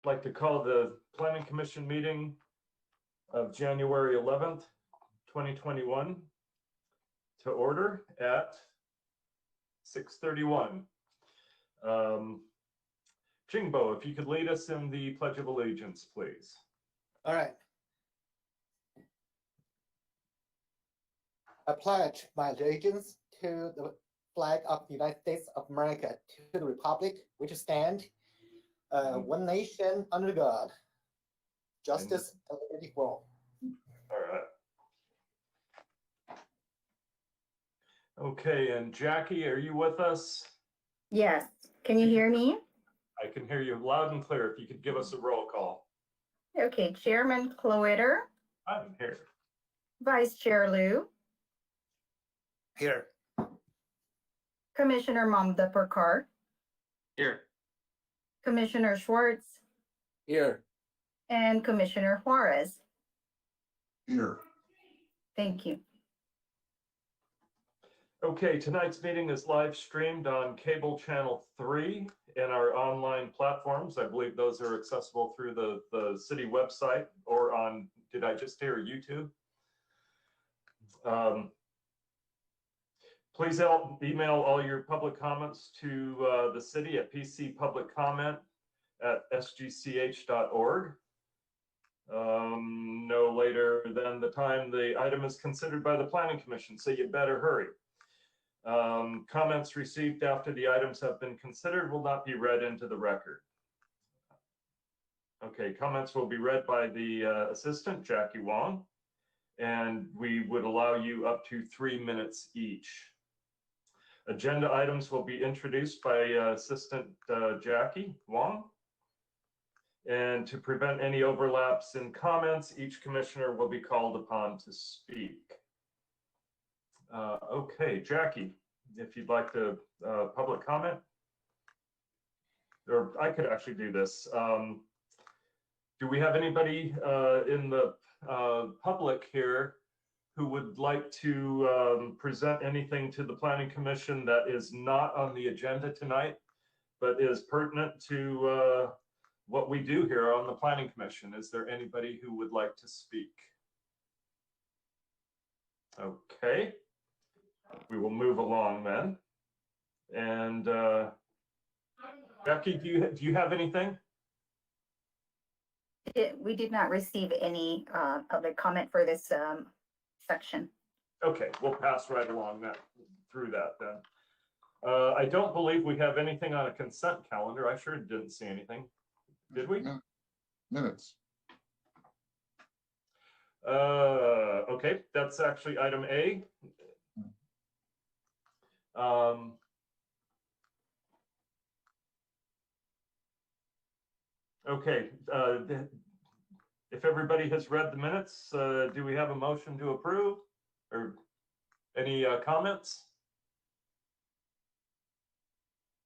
like to call the Planning Commission meeting of January 11th, 2021 to order at 6:31. Jingbo, if you could lead us in the Pledge of Allegiance, please. All right. I pledge my allegiance to the flag of the United States of America, to the republic which stands one nation under God, justice and liberty for all. All right. Okay, and Jackie, are you with us? Yes. Can you hear me? I can hear you loud and clear. If you could give us a roll call. Okay, Chairman Cloeter, I'm here. Vice Chair Liu, Here. Commissioner Mamdapurkar, Here. Commissioner Schwartz, Here. and Commissioner Juarez. Here. Thank you. Okay, tonight's meeting is live streamed on cable channel 3 and our online platforms. I believe those are accessible through the city website or on, did I just hear YouTube? Please email all your public comments to the city at pcpubliccomment@sgch.org. No later than the time the item is considered by the Planning Commission, so you better hurry. Comments received after the items have been considered will not be read into the record. Okay, comments will be read by the assistant, Jackie Wong, and we would allow you up to 3 minutes each. Agenda items will be introduced by Assistant Jackie Wong. And to prevent any overlaps in comments, each commissioner will be called upon to speak. Okay, Jackie, if you'd like to public comment, or I could actually do this. Do we have anybody in the public here who would like to present anything to the Planning Commission that is not on the agenda tonight, but is pertinent to what we do here on the Planning Commission? Is there anybody who would like to speak? Okay, we will move along then. And Becky, do you have anything? We did not receive any public comment for this section. Okay, we'll pass right along through that then. I don't believe we have anything on a consent calendar. I sure didn't see anything. Did we? No. Minutes. Okay, that's actually item A. Okay, if everybody has read the minutes, do we have a motion to approve or any comments?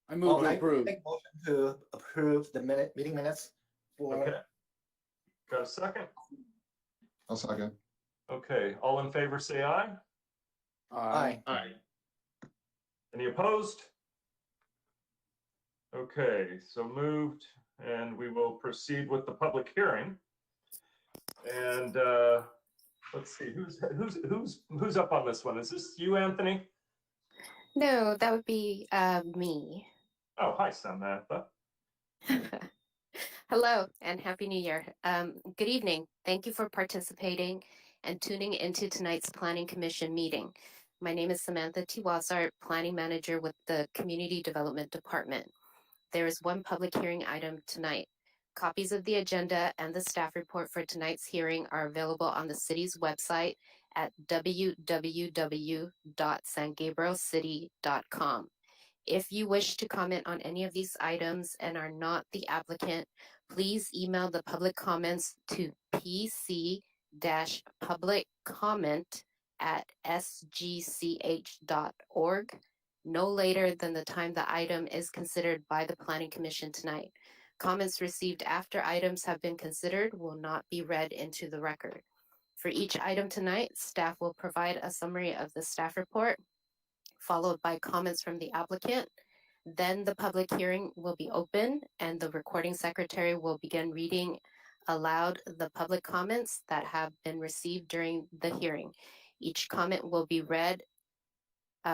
I move to I approve. make motion to approve the meeting minutes for. Okay, got a second? I'll second. Okay, all in favor say aye. Aye. Aye. Any opposed? Okay, so moved, and we will proceed with the public hearing. And let's see, who's up on this one? Is this you, Anthony? No, that would be me. Oh, hi, Samantha. Hello and Happy New Year. Good evening. Thank you for participating and tuning into tonight's Planning Commission meeting. My name is Samantha T, Planning Manager with the Community Development Department. There is one public hearing item tonight. Copies of the agenda and the staff report for tonight's hearing are available on the city's website at www.sangabrielcity.com. If you wish to comment on any of these items and are not the applicant, please email the public comments to pc-publiccomment@sgch.org no later than the time the item is considered by the Planning Commission tonight. Comments received after items have been considered will not be read into the record. For each item tonight, staff will provide a summary of the staff report, followed by comments from the applicant. Then the public hearing will be open and the recording secretary will begin reading aloud the public comments that have been received during the hearing. Each comment will be read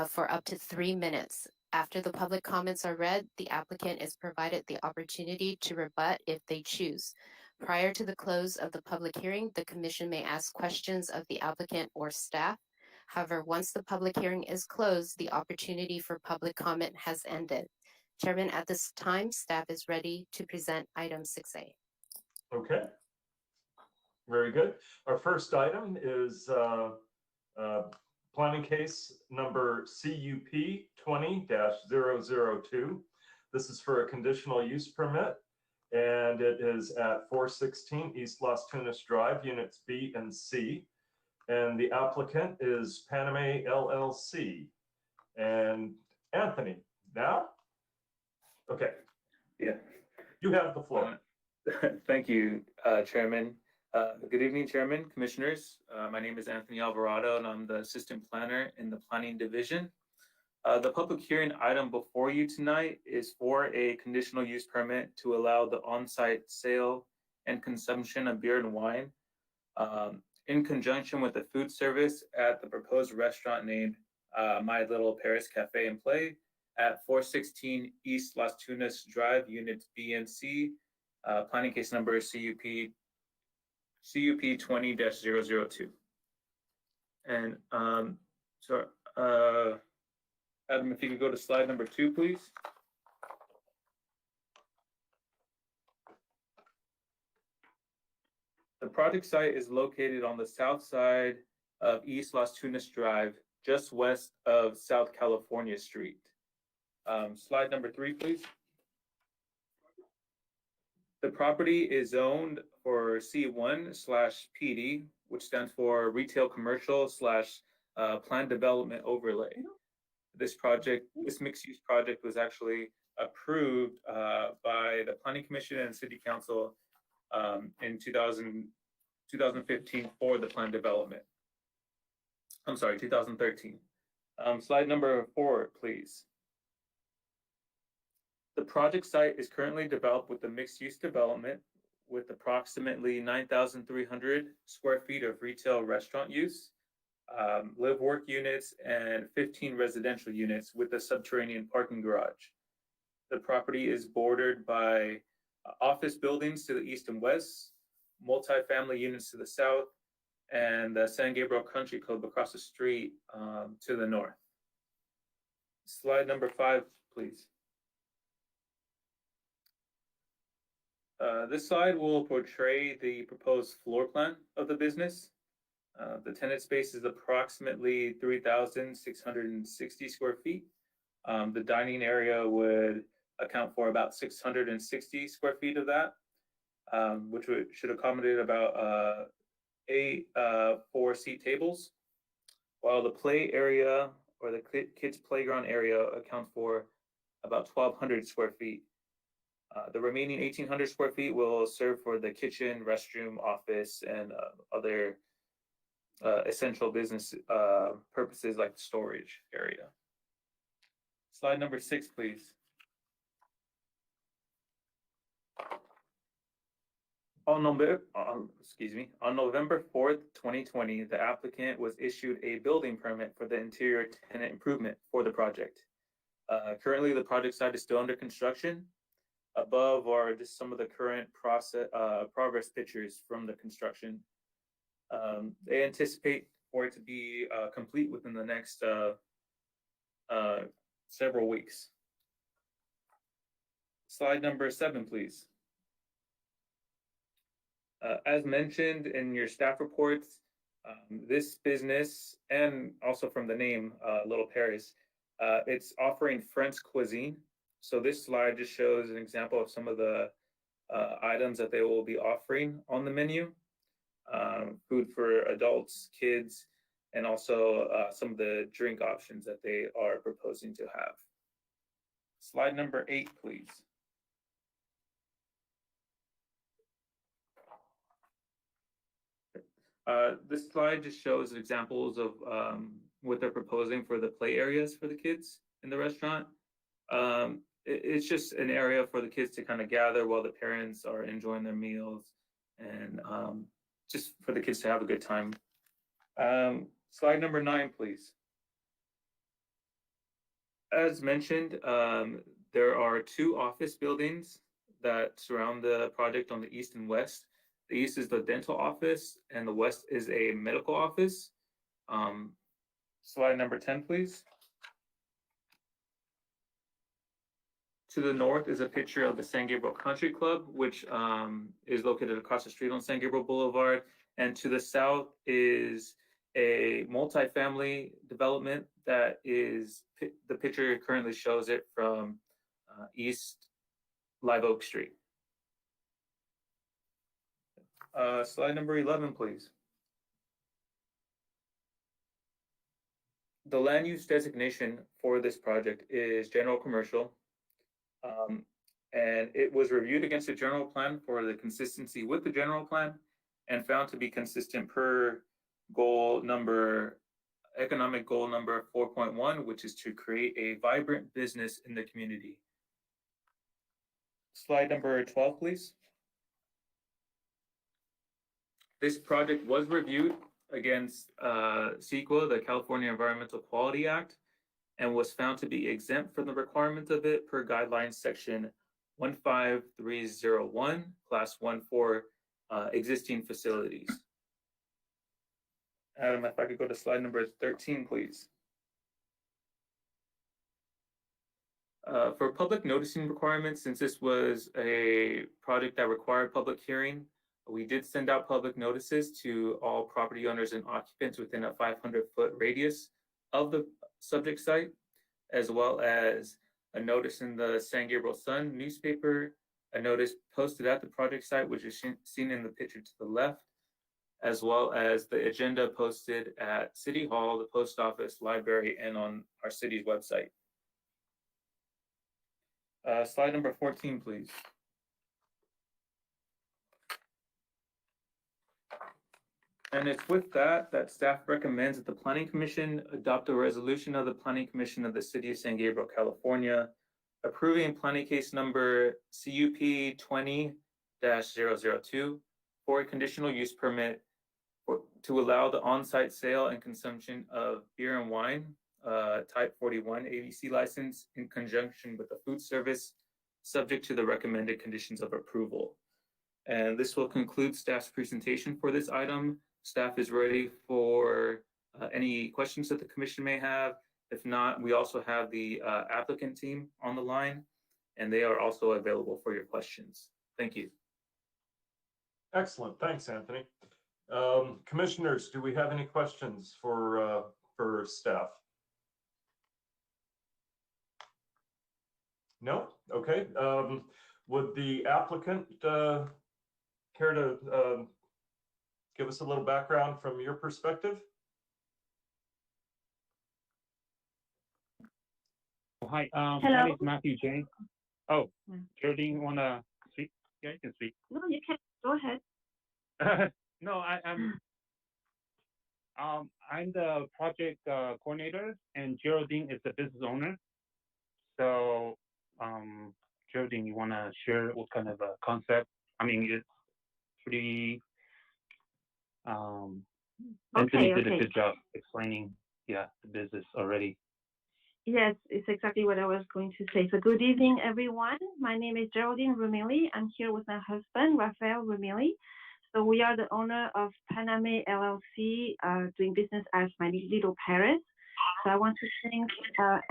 for up to 3 minutes. After the public comments are read, the applicant is provided the opportunity to rebut if they choose. Prior to the close of the public hearing, the commission may ask questions of the applicant or staff. However, once the public hearing is closed, the opportunity for public comment has ended. Chairman, at this time, staff is ready to present item 6A. Okay. Very good. Our first item is planning case number CUP 20-002. This is for a conditional use permit, and it is at 416 East Las Tunas Drive, units B and C. And the applicant is Paname LLC. And Anthony, now? Okay. Yeah. You have the floor. Thank you, Chairman. Good evening, Chairman, Commissioners. My name is Anthony Alvarado, and I'm the Assistant Planner in the Planning Division. The public hearing item before you tonight is for a conditional use permit to allow the on-site sale and consumption of beer and wine in conjunction with the food service at the proposed restaurant named My Little Paris Cafe and Play at 416 East Las Tunas Drive, Units B and C. Planning case number CUP 20-002. And Adam, if you could go to slide number 2, please. The project site is located on the south side of East Las Tunas Drive, just west of South California Street. Slide number 3, please. The property is zoned for C1/PD, which stands for Retail Commercial / Planned Development Overlay. This mixed-use project was actually approved by the Planning Commission and City Council in 2015 for the planned development. I'm sorry, 2013. Slide number 4, please. The project site is currently developed with a mixed-use development with approximately 9,300 square feet of retail restaurant use, live-work units, and 15 residential units with a subterranean parking garage. The property is bordered by office buildings to the east and west, multifamily units to the south, and the San Gabriel Country Club across the street to the north. Slide number 5, please. This slide will portray the proposed floor plan of the business. The tenant space is approximately 3,660 square feet. The dining area would account for about 660 square feet of that, which should accommodate about 8 4-seat tables, while the play area or the kids' playground area accounts for about 1,200 square feet. The remaining 1,800 square feet will serve for the kitchen, restroom, office, and other essential business purposes like the storage area. Slide number 6, please. On November 4th, 2020, the applicant was issued a building permit for the interior tenant improvement for the project. Currently, the project site is still under construction. Above are just some of the current progress pictures from the construction. They anticipate for it to be complete within the next several weeks. Slide number 7, please. As mentioned in your staff reports, this business, and also from the name Little Paris, it's offering French cuisine. So this slide just shows an example of some of the items that they will be offering on the menu. Food for adults, kids, and also some of the drink options that they are proposing to have. Slide number 8, please. This slide just shows examples of what they're proposing for the play areas for the kids in the restaurant. It's just an area for the kids to kind of gather while the parents are enjoying their meals, and just for the kids to have a good time. Slide number 9, please. As mentioned, there are 2 office buildings that surround the project on the east and west. The east is the dental office, and the west is a medical office. Slide number 10, please. To the north is a picture of the San Gabriel Country Club, which is located across the street on San Gabriel Boulevard. And to the south is a multifamily development that is, the picture currently shows it from East Live Oak Street. Slide number 11, please. The land use designation for this project is general commercial. And it was reviewed against the general plan for the consistency with the general plan and found to be consistent per economic goal number 4.1, which is to create a vibrant business in the community. Slide number 12, please. This project was reviewed against CEQA, the California Environmental Quality Act, and was found to be exempt from the requirement of it per guidelines section 15301, class 1 for existing facilities. Adam, if I could go to slide number 13, please. For public noticing requirements, since this was a project that required public hearing, we did send out public notices to all property owners and occupants within a 500-foot radius of the subject site, as well as a notice in the San Gabriel Sun newspaper, a notice posted at the project site, which is seen in the picture to the left, as well as the agenda posted at City Hall, the post office, library, and on our city's website. Slide number 14, please. And it's with that staff recommends that the Planning Commission adopt a resolution of the Planning Commission of the City of San Gabriel, California, approving planning case number CUP 20-002 for a conditional use permit to allow the on-site sale and consumption of beer and wine, type 41 ABC license in conjunction with the food service, subject to the recommended conditions of approval. And this will conclude staff's presentation for this item. Staff is ready for any questions that the commission may have. If not, we also have the applicant team on the line, and they are also available for your questions. Thank you. Excellent. Thanks, Anthony. Commissioners, do we have any questions for staff? No? Okay. Would the applicant care to give us a little background from your perspective? Hi, Hello. my name is Matthew J. Oh, Geraldine, wanna speak? Yeah, you can speak. No, you can go ahead. No, I'm the project coordinator, and Geraldine is the business owner. So, Geraldine, you wanna share what kind of a concept? I mean, it's pretty. Anthony did a good job explaining, the business already. Yes, it's exactly what I was going to say. So good evening, everyone. My name is Geraldine Rumili. I'm here with my husband, Rafael Rumili. So we are the owner of Paname LLC, doing business as My Little Paris. So I want to thank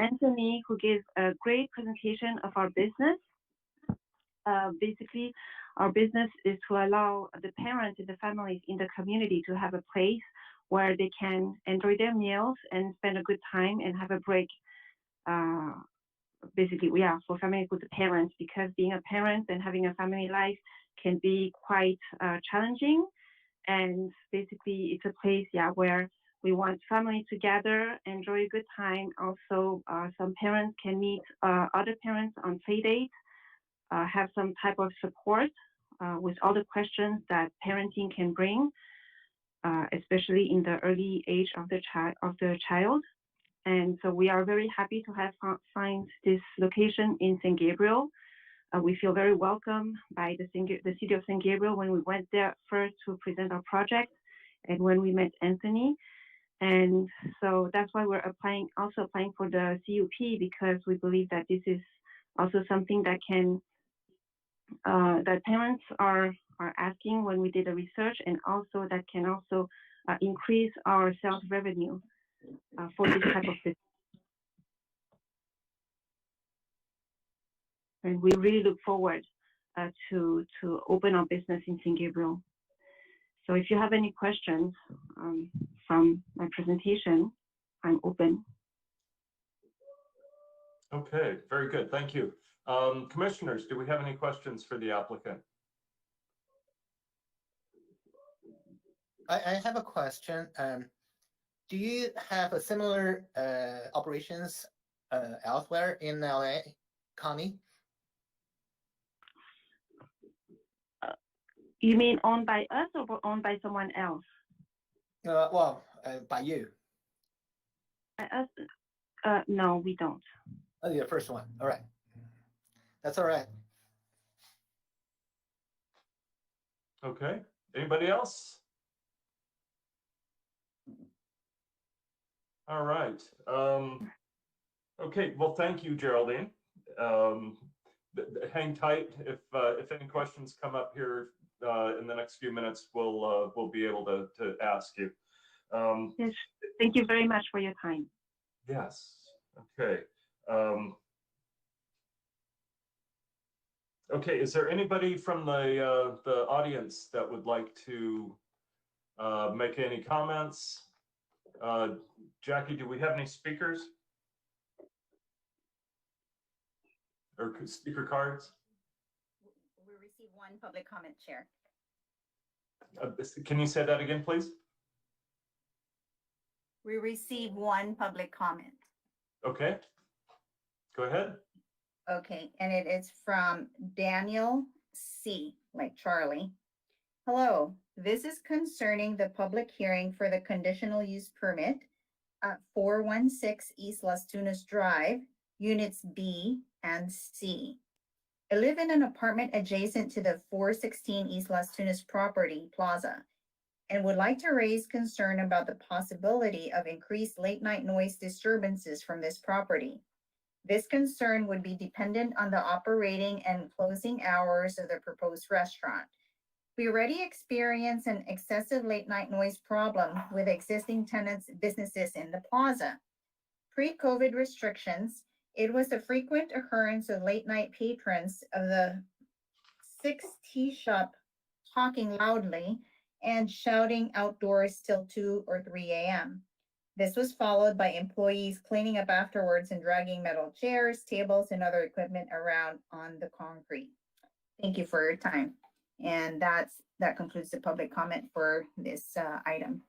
Anthony, who gave a great presentation of our business. Basically, our business is to allow the parents and the families in the community to have a place where they can enjoy their meals and spend a good time and have a break. Basically, for families with the parents, because being a parent and having a family life can be quite challenging. And basically, it's a place, where we want families to gather, enjoy a good time. Also, some parents can meet other parents on play dates, have some type of support with all the questions that parenting can bring, especially in the early age of the child. And so we are very happy to have find this location in San Gabriel. We feel very welcome by the city of San Gabriel when we went there first to present our project and when we met Anthony. And so that's why we're also applying for the CUP, because we believe that this is also something that can, that parents are asking when we did the research, and also that can also increase our sales revenue for this type of business. And we really look forward to open our business in San Gabriel. So if you have any questions from my presentation, I'm open. Okay, very good. Thank you. Commissioners, do we have any questions for the applicant? I have a question. Do you have a similar operations elsewhere in LA County? You mean owned by us or owned by someone else? By you. By us? No, we don't. Oh, the first one. All right. That's all right. Okay. Anybody else? All right. Okay. Well, thank you, Geraldine. Hang tight. If any questions come up here in the next few minutes, we'll be able to ask you. Yes. Thank you very much for your time. Yes. Okay. Okay. Is there anybody from the audience that would like to make any comments? Jackie, do we have any speakers or speaker cards? We received one public comment, Chair. Can you say that again, please? We received one public comment. Okay. Go ahead. Okay, and it is from Daniel C, like Charlie. Hello, this is concerning the public hearing for the conditional use permit at 416 East Las Tunas Drive, units B and C. I live in an apartment adjacent to the 416 East Las Tunas property plaza and would like to raise concern about the possibility of increased late night noise disturbances from this property. This concern would be dependent on the operating and closing hours of the proposed restaurant. We already experience an excessive late night noise problem with existing tenants' businesses in the plaza. Pre-COVID restrictions, it was a frequent occurrence of late night patrons of the 6 tea shop talking loudly and shouting outdoors till 2 or 3 a.m. This was followed by employees cleaning up afterwards and dragging metal chairs, tables, and other equipment around on the concrete. Thank you for your time. And that concludes the public comment for this item.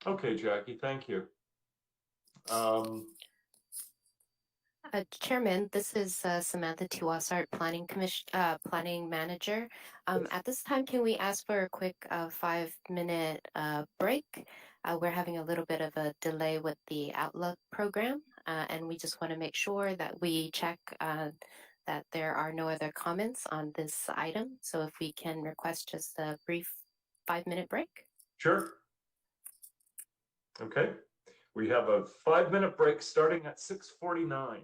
Okay, Jackie, thank you. Chairman, this is Samantha T, Planning Manager. At this time, can we ask for a quick 5-minute break? We're having a little bit of a delay with the Outlook program, and we just want to make sure that we check that there are no other comments on this item. So if we can request just a brief 5-minute break. Sure. Okay. We have a 5-minute break starting at 6:49.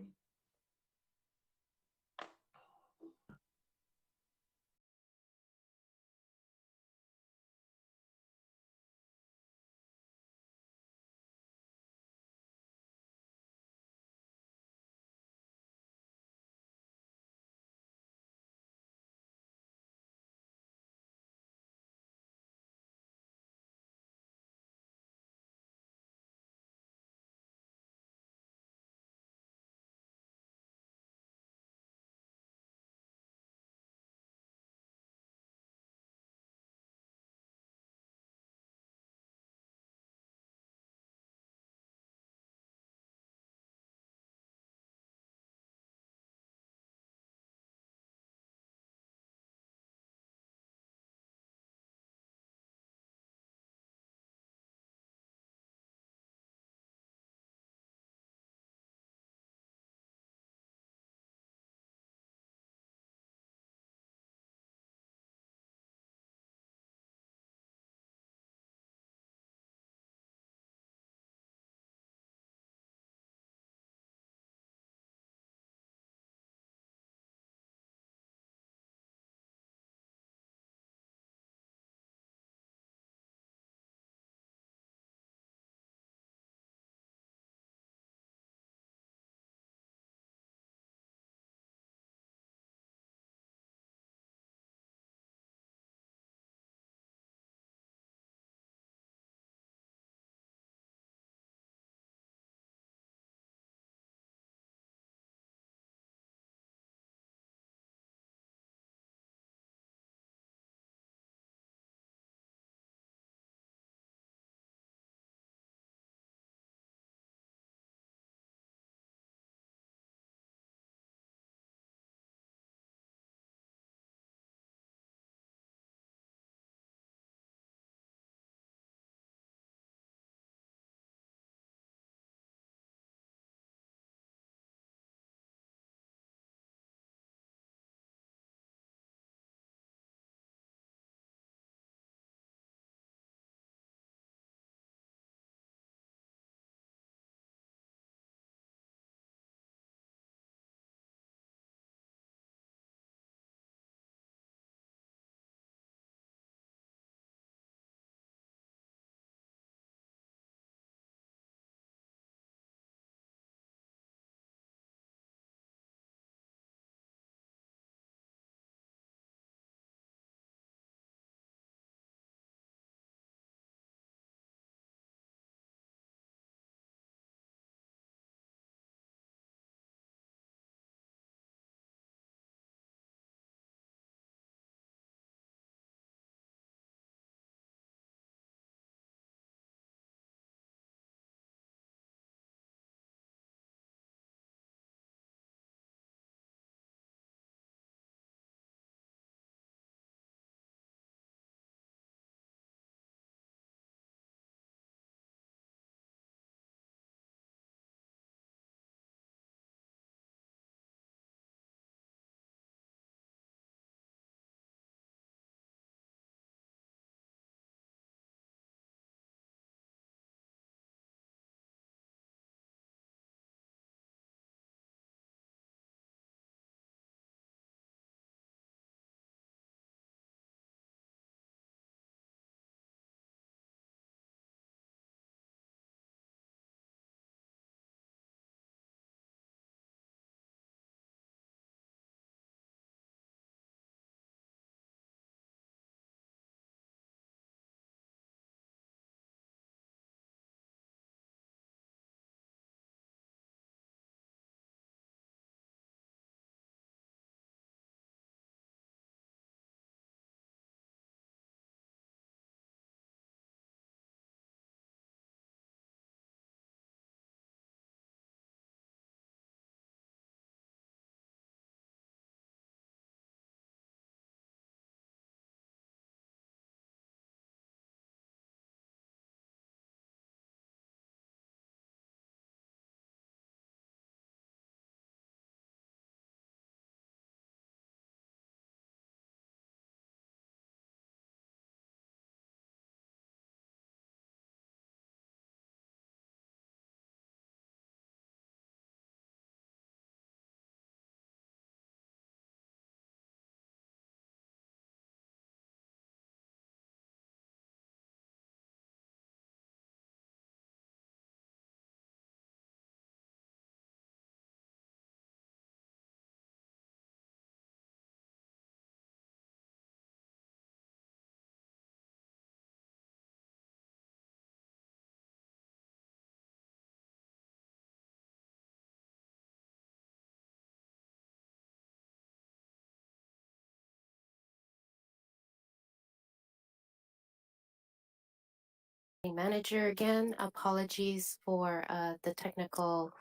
planning manager again. Apologies for the technical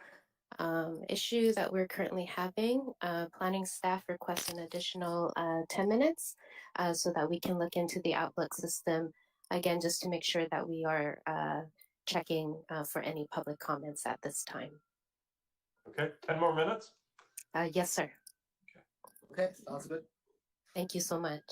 issue that we're currently having. Planning staff requests an additional 10 minutes so that we can look into the Outlook system again, just to make sure that we are checking for any public comments at this time. Okay, 10 more minutes? Yes, sir. Okay, sounds good. Thank you so much.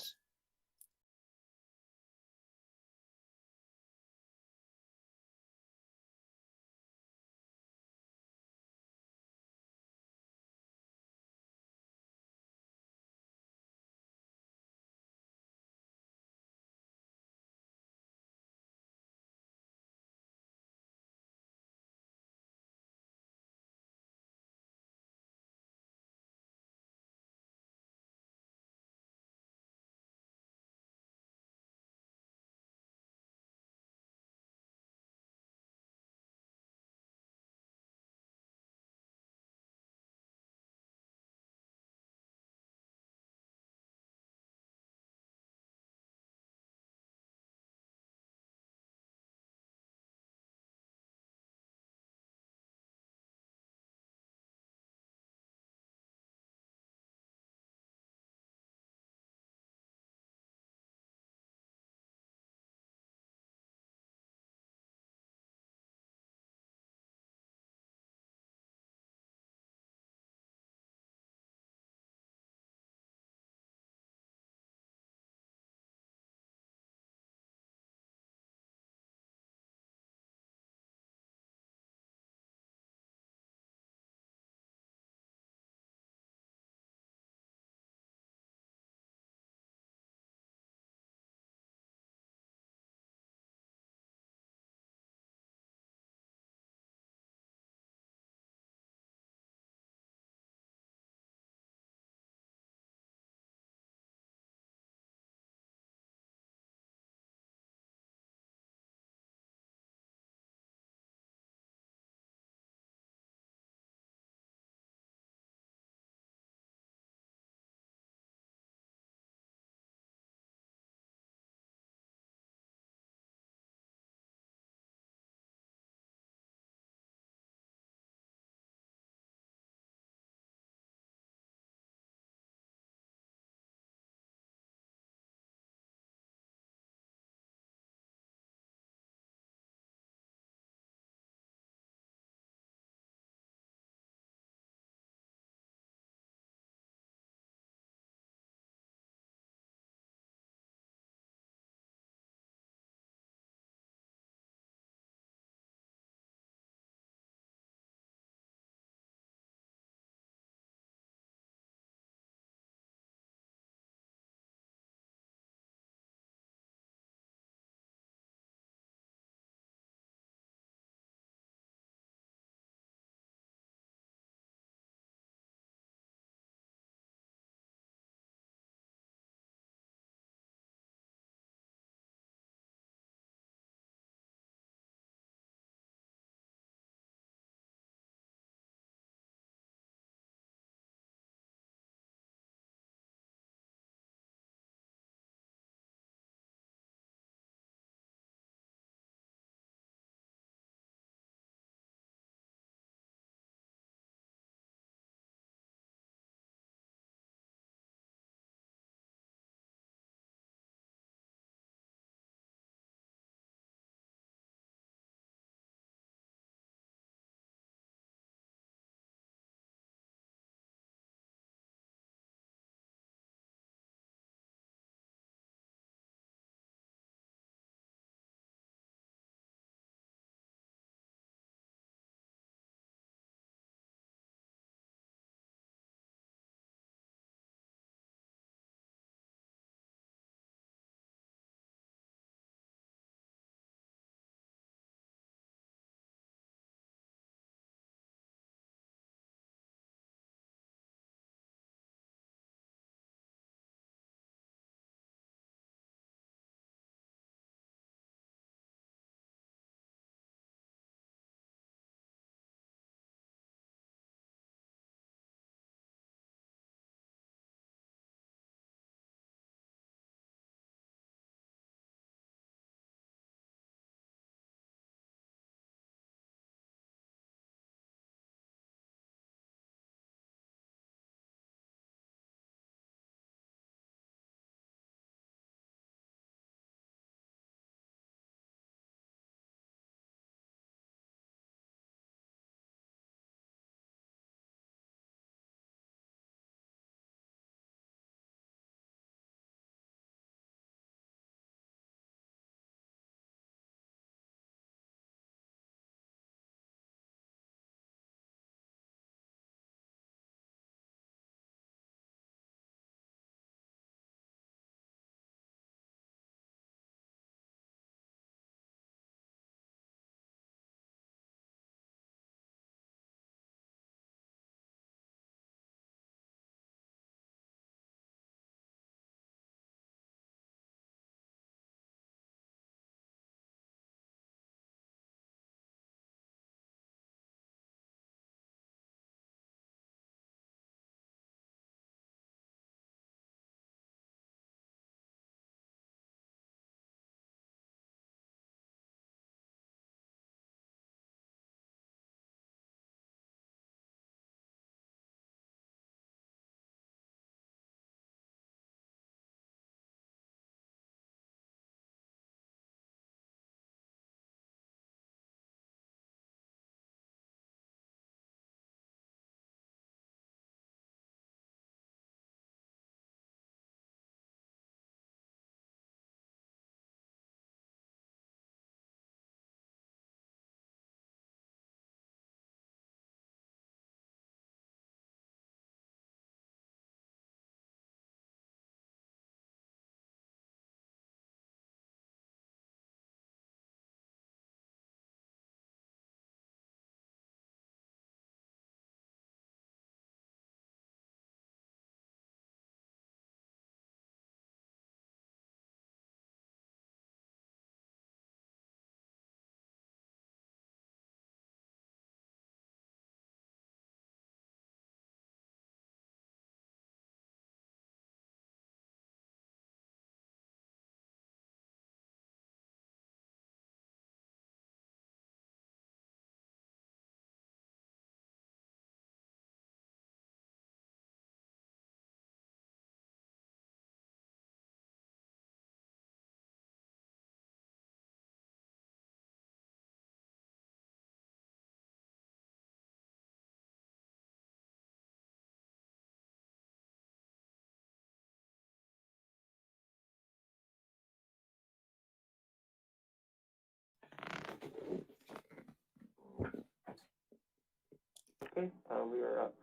Okay, we are up.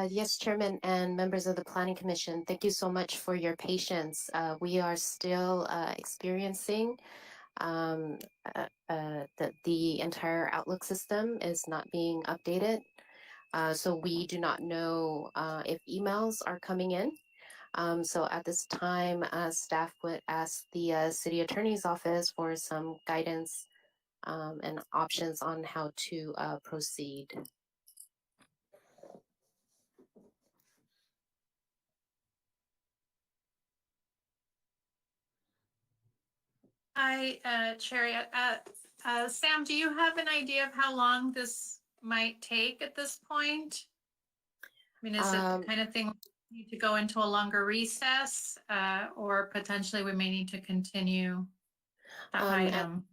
Yes, Chairman and members of the Planning Commission, thank you so much for your patience. We are still experiencing that the entire Outlook system is not being updated. So we do not know if emails are coming in. So at this time, staff would ask the City Attorney's Office for some guidance and options on how to proceed. Hi, Cherry. Sam, do you have an idea of how long this might take at this point? I mean, is it the kind of thing we need to go into a longer recess, or potentially we may need to continue the item?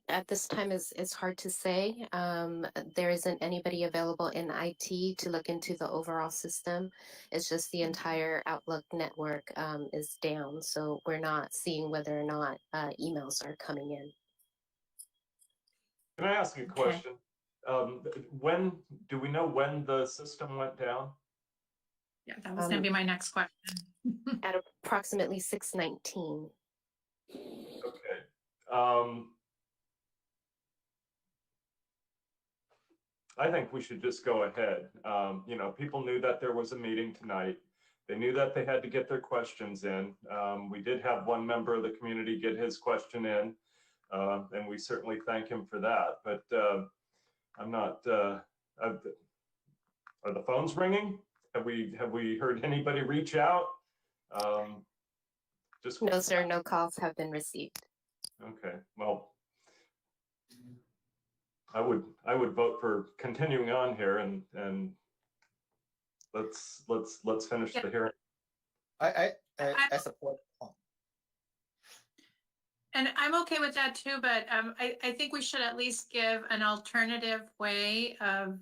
At this time, it's hard to say. There isn't anybody available in IT to look into the overall system. It's just the entire Outlook network is down. So we're not seeing whether or not emails are coming in. Can I ask you a question? When do we know when the system went down? Yeah, that was going to be my next question. At approximately 6:19. Okay. I think we should just go ahead. You know, people knew that there was a meeting tonight. They knew that they had to get their questions in. We did have one member of the community get his question in, and we certainly thank him for that. But I'm not. Are the phones ringing? Have we heard anybody reach out? Just No, sir. No calls have been received. okay. Well, I would vote for continuing on here and let's finish the hearing. I support. And I'm okay with that too, but I think we should at least give an alternative way of,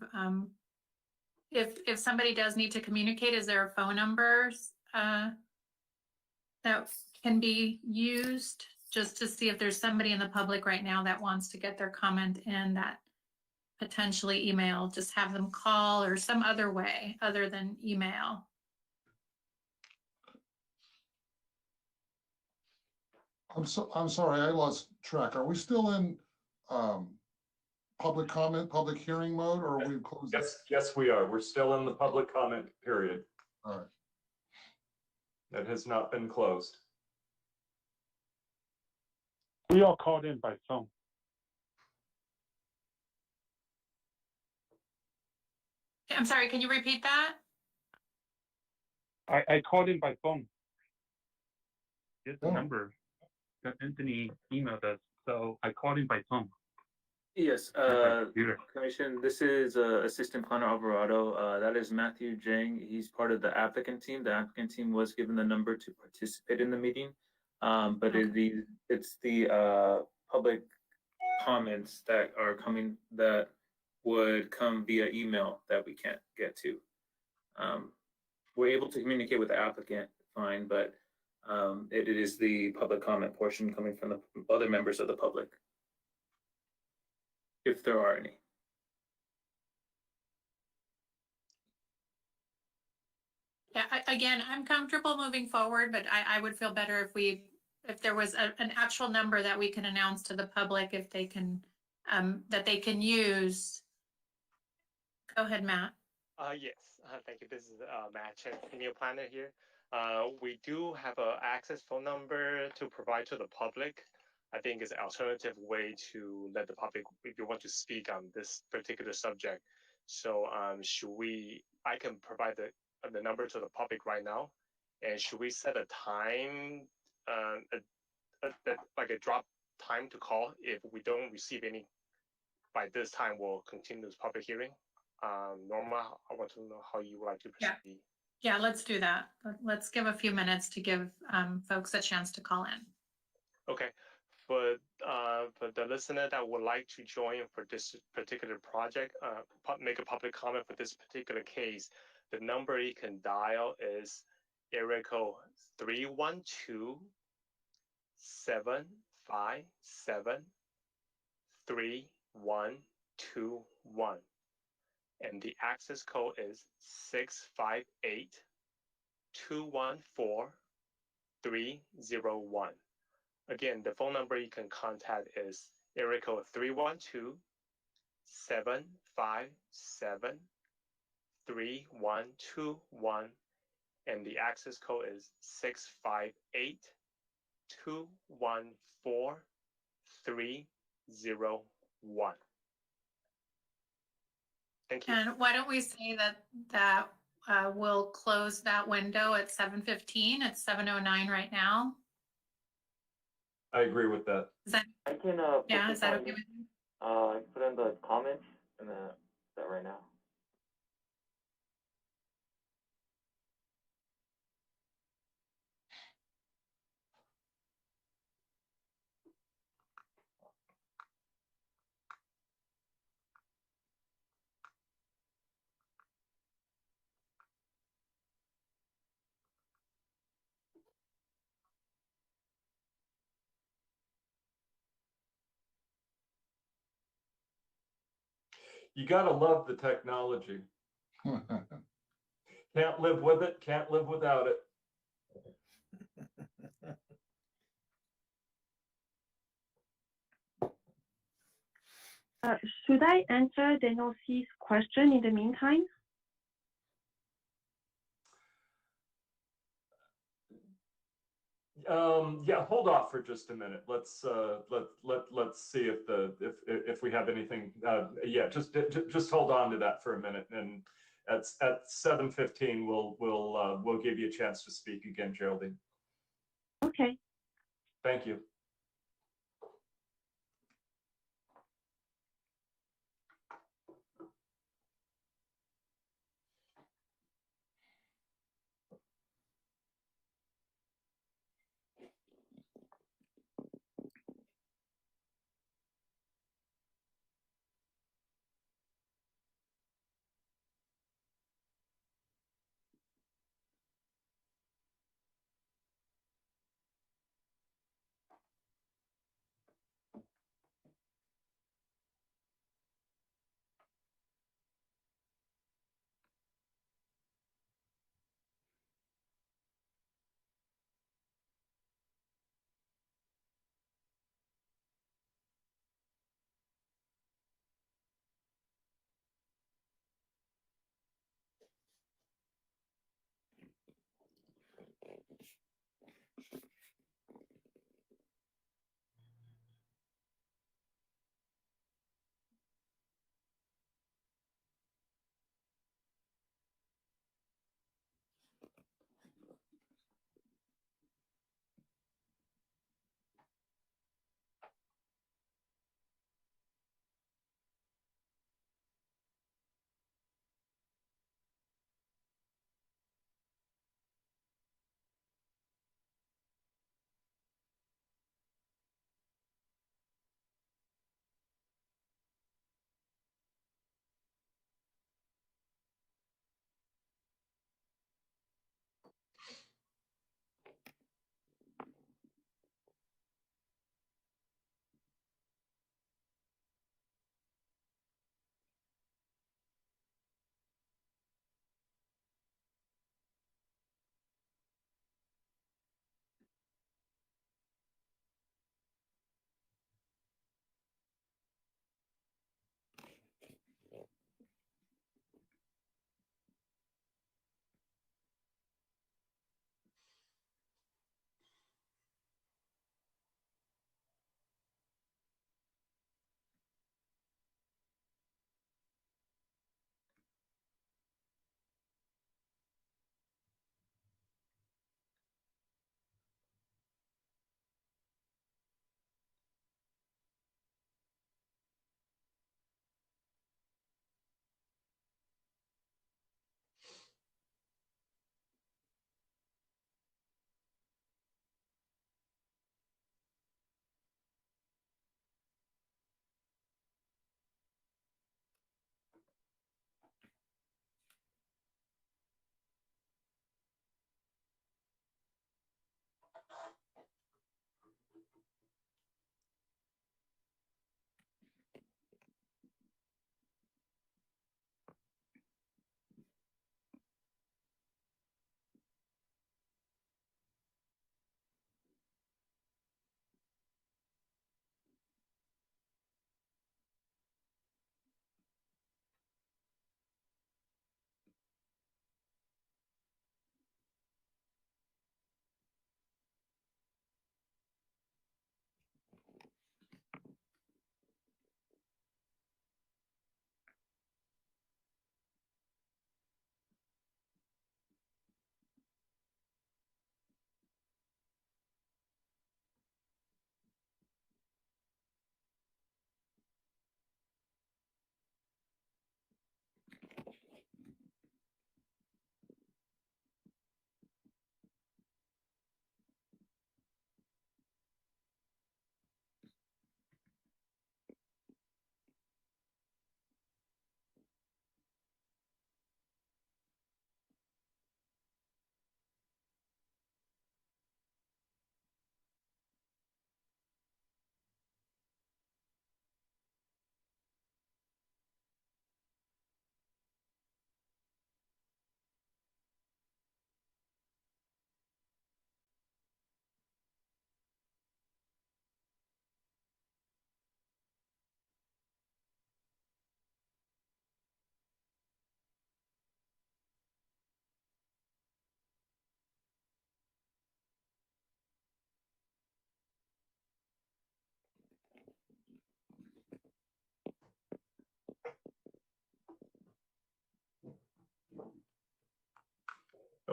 if somebody does need to communicate, is there a phone number that can be used, just to see if there's somebody in the public right now that wants to get their comment in, that potentially email, just have them call or some other way other than email. I'm sorry, I lost track. Are we still in public comment, public hearing mode, or are we closed? Yes, we are. We're still in the public comment period. All right. That has not been closed. We all called in by phone. I'm sorry, can you repeat that? I called in by phone. It's the Oh. number that Anthony emailed us, so I called in by phone. Yes, Commission, this is Assistant Planner Alvarado. That is Matthew Jang. He's part of the applicant team. The applicant team was given the number to participate in the meeting, but Okay. it's the public comments that are coming that would come via email that we can't get to. We're able to communicate with the applicant, fine, but it is the public comment portion coming from the other members of the public, if there are any. Yeah, again, I'm comfortable moving forward, but I would feel better if there was an actual number that we can announce to the public, if they can, that they can use. Go ahead, Matt. Yes, thank you. This is Matt Chen, senior planner here. We do have an access phone number to provide to the public. I think it's an alternative way to let the public, if you want to speak on this particular subject. So I can provide the number to the public right now. And should we set a time, like a drop time to call? If we don't receive any by this time, we'll continue this public hearing. Norma, I want to know how you would like to proceed. Yeah, let's do that. Let's give a few minutes to give folks a chance to call in. Okay, but the listener that would like to join for this particular project, make a public comment for this particular case, the number you can dial is area code 312-757-3121. and the access code is 658-214-301. Again, the phone number you can contact is area code 312-757-3121, and the access code is 658-214-301. Thank you. And why don't we say that we'll close that window at 7:15? It's 7:09 right now. I agree with that. Is that, I can yeah, is that okay with you? put in the comments and that right now. You gotta love the technology. Can't live with it, can't live without it. Should I answer Denosi's question in the meantime? Yeah, hold off for just a minute. Let's see if we have anything. Yeah, just hold on to that for a minute, and at 7:15 we'll give you a chance to speak again, Geraldine. Okay. Thank you.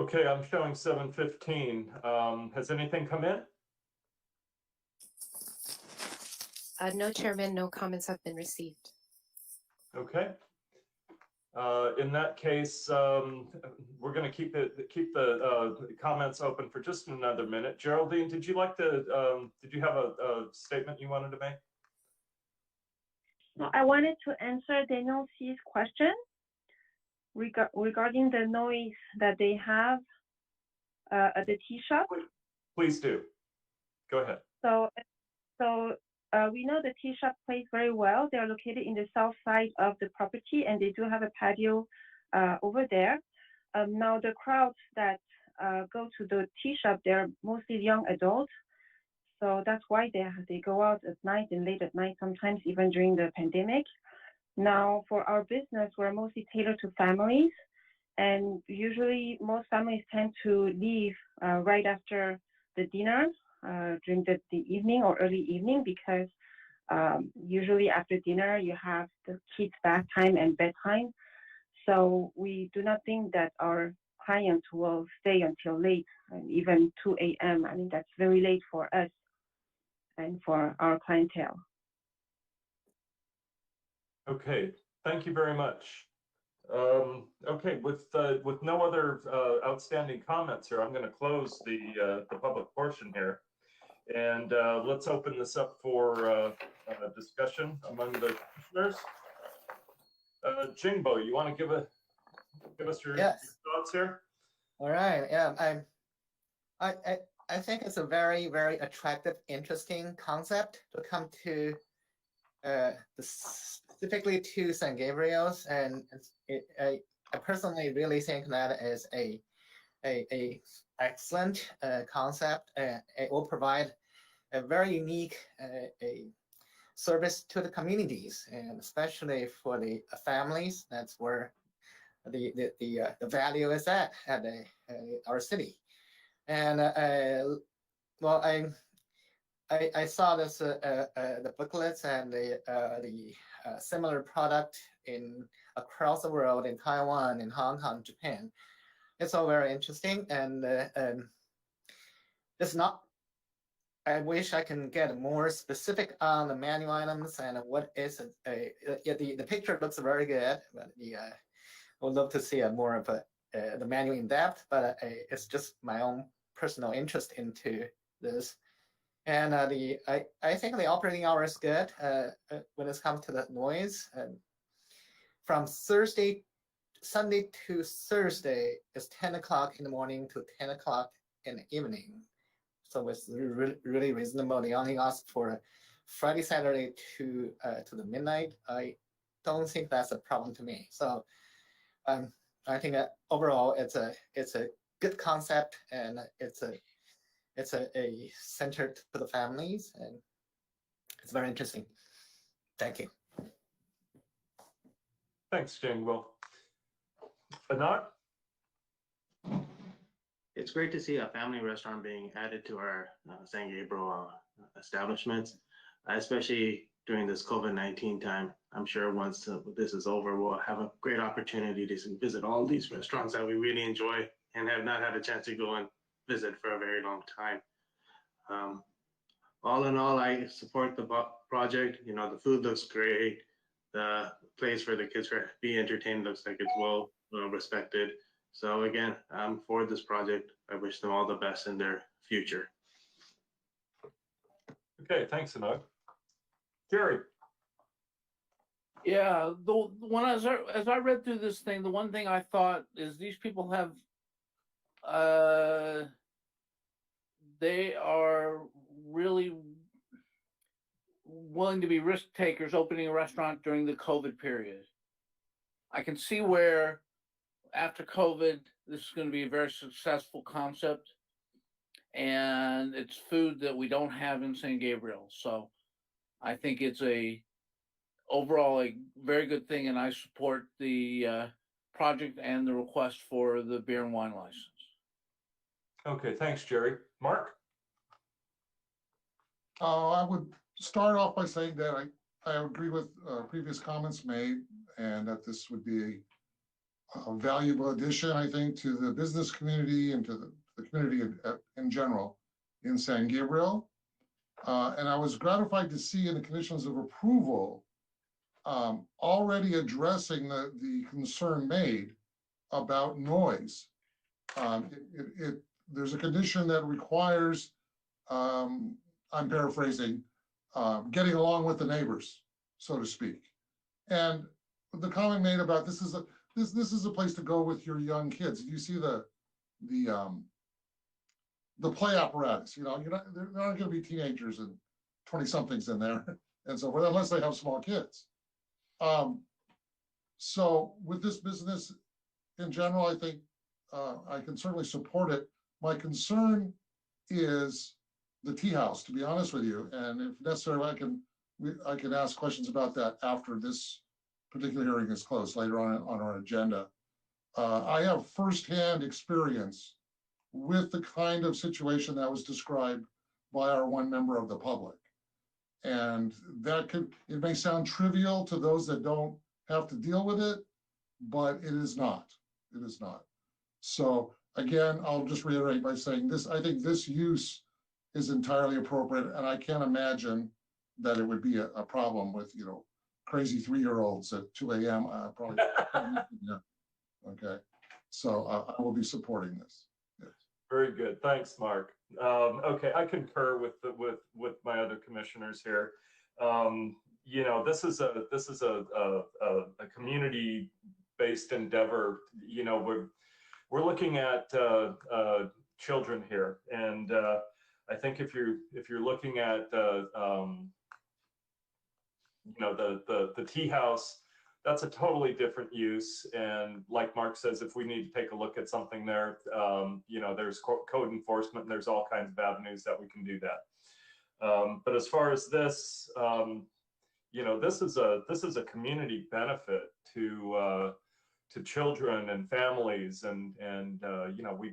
Okay, I'm showing 7:15. Has anything come in? No, Chairman, no comments have been received. Okay. In that case, we're going to keep the comments open for just another minute. Geraldine, did you like to, did you have a statement you wanted to make? No, I wanted to answer Daniel C's question regarding the noise that they have at the tea shop. Please do. Go ahead. So we know the tea shop plays very well. They are located in the south side of the property, and they do have a patio over there. Now the crowds that go to the tea shop, they're mostly young adults. So that's why they go out at night and late at night, sometimes even during the pandemic. Now for our business, we're mostly tailored to families. And usually most families tend to leave right after the dinner during the evening or early evening, because usually after dinner you have the kids' bath time and bedtime. So we do not think that our clients will stay until late, and even 2 a.m. I mean, that's very late for us and for our clientele. Okay, thank you very much. Okay, with no other outstanding comments here, I'm going to close the public portion here, and let's open this up for discussion among the commissioners. Jingbo, you want to give us your thoughts here? All right. Yeah, I think it's a very, very attractive, interesting concept to come to specifically to San Gabriel's, and I personally really think that is a excellent concept. It will provide a very unique a service to the communities, and especially for the families. That's where the value is at our city. And well, I saw this the booklets and the similar product across the world, in Taiwan, in Hong Kong, Japan. It's all very interesting, and it's not. I wish I can get more specific on the menu items and what is the picture looks very good, but I would love to see more of the menu in depth. But it's just my own personal interest into this. And I think the operating hour is good when it comes to the noise. From Sunday to Thursday is 10 o'clock in the morning to 10 o'clock in the evening. So it's really reasonable. They only ask for Friday, Saturday to the midnight. I don't think that's a problem to me. So I think that overall it's a good concept, and it's a center to the families, and it's very interesting. Thank you. Thanks, Jingbo. Anat? It's great to see a family restaurant being added to our San Gabriel establishments, especially during this COVID-19 time. I'm sure once this is over, we'll have a great opportunity to visit all these restaurants that we really enjoy and have not had a chance to go and visit for a very long time. All in all, I support the project. You know, the food looks great. The place for the kids to be entertained looks like it's well respected. So again, I'm for this project. I wish them all the best in their future. Okay, thanks, Anok. Jerry. Yeah, the one as I read through this thing, the one thing I thought is these people have, they are really willing to be risk takers opening a restaurant during the COVID period. I can see where after COVID, this is going to be a very successful concept, and it's food that we don't have in San Gabriel. So I think it's overall a very good thing, and I support the project and the request for the beer and wine license. Okay, thanks, Jerry. Mark? I would start off by saying that I agree with previous comments made, and that this would be a valuable addition, I think, to the business community and to the community in general in San Gabriel. And I was gratified to see in the conditions of approval already addressing the concern made about noise. There's a condition that requires, I'm paraphrasing, getting along with the neighbors, so to speak. And the comment made about this is a place to go with your young kids. You see the play apparatus. You know, there aren't going to be teenagers and 20-somethings in there, and so forth, unless they have small kids. So with this business in general, I think I can certainly support it. My concern is the tea house, to be honest with you, and if necessary, I can ask questions about that after this particular hearing is closed later on our agenda. I have firsthand experience with the kind of situation that was described by our one member of the public. And it may sound trivial to those that don't have to deal with it, but it is not. It is not. So again, I'll just reiterate by saying this, I think this use is entirely appropriate, and I can't imagine that it would be a problem with, crazy 3-year-olds at 2 a.m. Probably. Yeah. Okay. So I will be supporting this. Yes. Very good. Thanks, Mark. Okay, I concur with my other commissioners here. This is a community-based endeavor. We're looking at children here, and I think if you're looking at the tea house, that's a totally different use. And like Mark says, if we need to take a look at something there, there's code enforcement and there's all kinds of avenues that we can do that. But as far as this, this is a community benefit to children and families, and we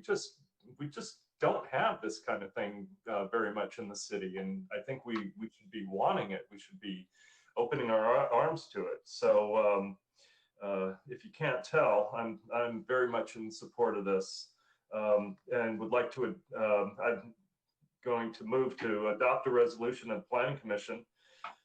just don't have this kind of thing very much in the city, and I think we should be wanting it. We should be opening our arms to it. So if you can't tell, I'm very much in support of this, and would like to. I'm going to move to adopt a resolution of the Planning Commission,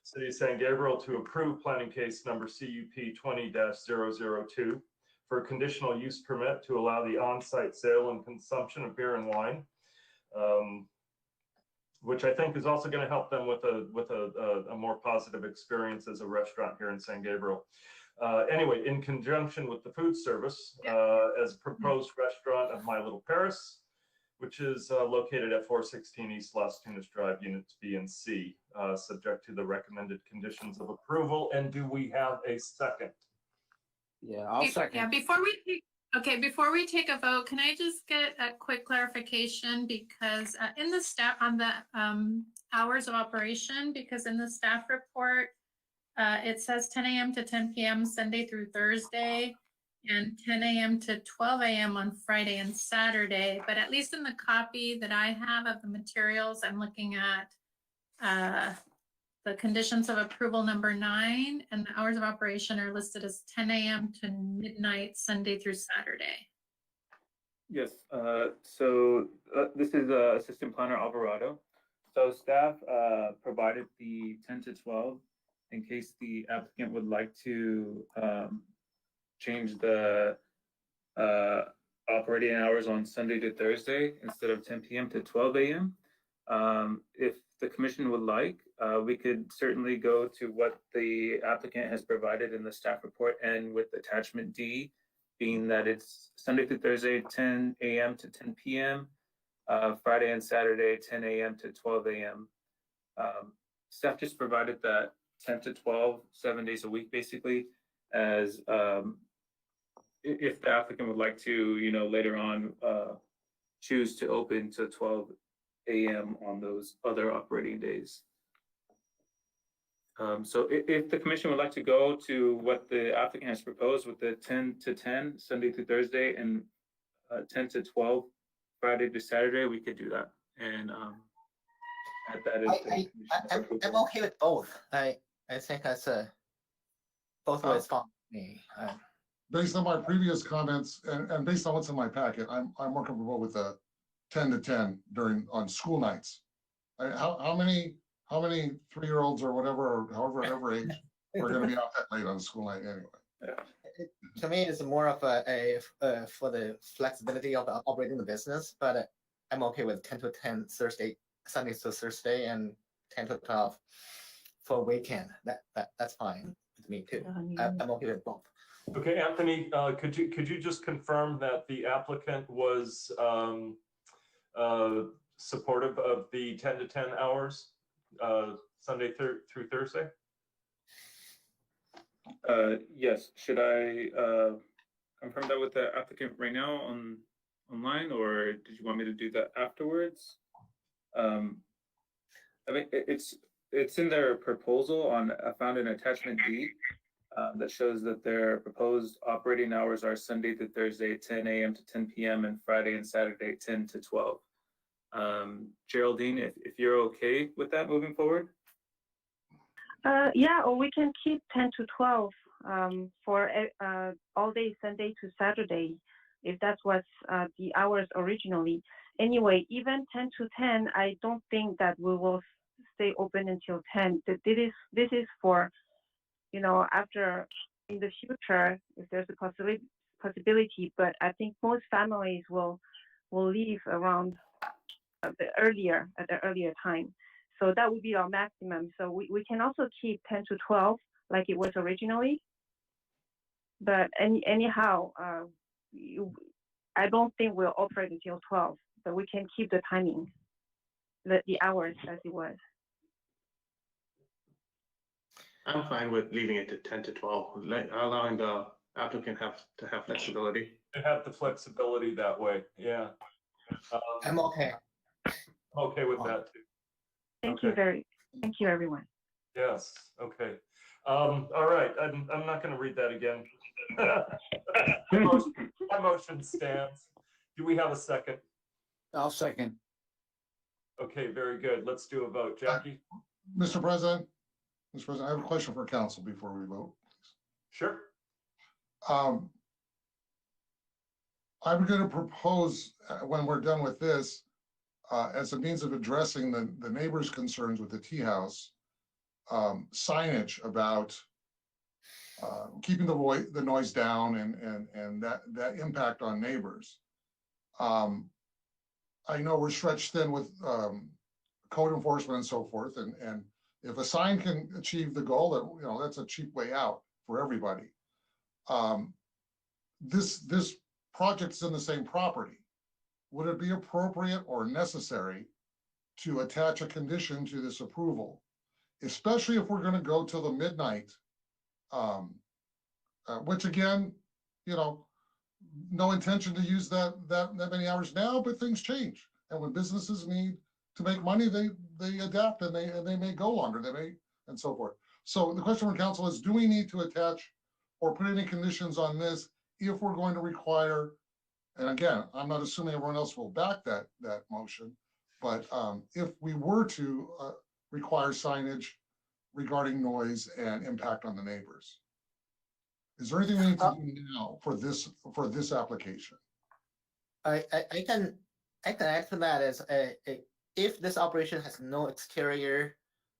City of San Gabriel, to approve planning case number CUP 20-002 for a conditional use permit to allow the on-site sale and consumption of beer and wine, which I think is also going to help them with a more positive experience as a restaurant here in San Gabriel. Anyway, in conjunction with the food service, as a proposed restaurant of My Little Paris, which is located at 416 East Las Tunas Drive, Units B and C, subject to the recommended conditions of approval. And do we have a second? Yeah, I'll second. Yeah, before we take a vote, can I just get a quick clarification? Because in the staff on the hours of operation, because in the staff report, it says 10 a.m. to 10 p.m. Sunday through Thursday, and 10 a.m. to 12 a.m. on Friday and Saturday. But at least in the copy that I have of the materials, I'm looking at the conditions of approval number 9, and the hours of operation are listed as 10 a.m. to midnight, Sunday through Saturday. Yes, so this is Assistant Planner Alvarado. So staff provided the 10 to 12 in case the applicant would like to change the operating hours on Sunday to Thursday instead of 10 p.m. to 12 a.m. If the commission would like, we could certainly go to what the applicant has provided in the staff report, and with attachment D, being that it's Sunday through Thursday, 10 a.m. to 10 p.m., Friday and Saturday, 10 a.m. to 12 a.m. Staff just provided that 10 to 12, 7 days a week, basically, as if the applicant would like to, later on, choose to open to 12 a.m. on those other operating days. So if the commission would like to go to what the applicant has proposed with the 10 to 10, Sunday through Thursday, and 10 to 12, Friday to Saturday, we could do that. And add that as I'm okay with both. I think that's both ways fine for me. based on my previous comments and based on what's in my packet, I'm more comfortable with a 10 to 10 on school nights. How many 3-year-olds or whatever, or however age are going to be out that late on a school night anyway? To me, it's more of a for the flexibility of operating the business, but I'm okay with 10 to 10 Sunday to Thursday, and 10 to 12 for weekend. That's fine with me too. I'm okay with both. Okay, Anthony, could you just confirm that the applicant was supportive of the 10 to 10 hours, Sunday through Thursday? Yes. Should I confirm that with the applicant right now online, or did you want me to do that afterwards? I mean, it's in their proposal I found an attachment D that shows that their proposed operating hours are Sunday to Thursday, 10 a.m. to 10 p.m. and Friday and Saturday, 10 to 12. Geraldine, if you're okay with that moving forward? Yeah, or we can keep 10 to 12 for all day Sunday to Saturday, if that's what's the hours originally. Anyway, even 10 to 10, I don't think that we will stay open until 10. This is for, after in the future, if there's a possibility, but I think most families will leave around at the earlier time. So that would be our maximum. So we can also keep 10 to 12 like it was originally. But anyhow, I don't think we'll operate until 12, but we can keep the timing, the hours as it was. I'm fine with leaving it to 10 to 12, allowing the applicant to have flexibility. To have the flexibility that way, yeah. I'm okay. I'm okay with that too. Thank you, everyone. Yes, okay. All right, I'm not going to read that again. My motion stands. Do we have a second? I'll second. Okay, very good. Let's do a vote. Jackie? Mr. President, I have a question for council before we vote. Sure. I'm going to propose when we're done with this, as a means of addressing the neighbors' concerns with the tea house, signage about keeping the noise down and that impact on neighbors. I know we're stretched thin with code enforcement and so forth, and if a sign can achieve the goal, that's a cheap way out for everybody. This project's in the same property. Would it be appropriate or necessary to attach a condition to this approval, especially if we're going to go till the midnight, which again, no intention to use that many hours now, but things change. And when businesses need to make money, they adapt and they may go longer, and so forth. So the question from council is, do we need to attach or put any conditions on this if we're going to require, and again, I'm not assuming everyone else will back that motion, but if we were to require signage regarding noise and impact on the neighbors, is there anything we need to do now for this application? I can add to that as if this operation has no exterior.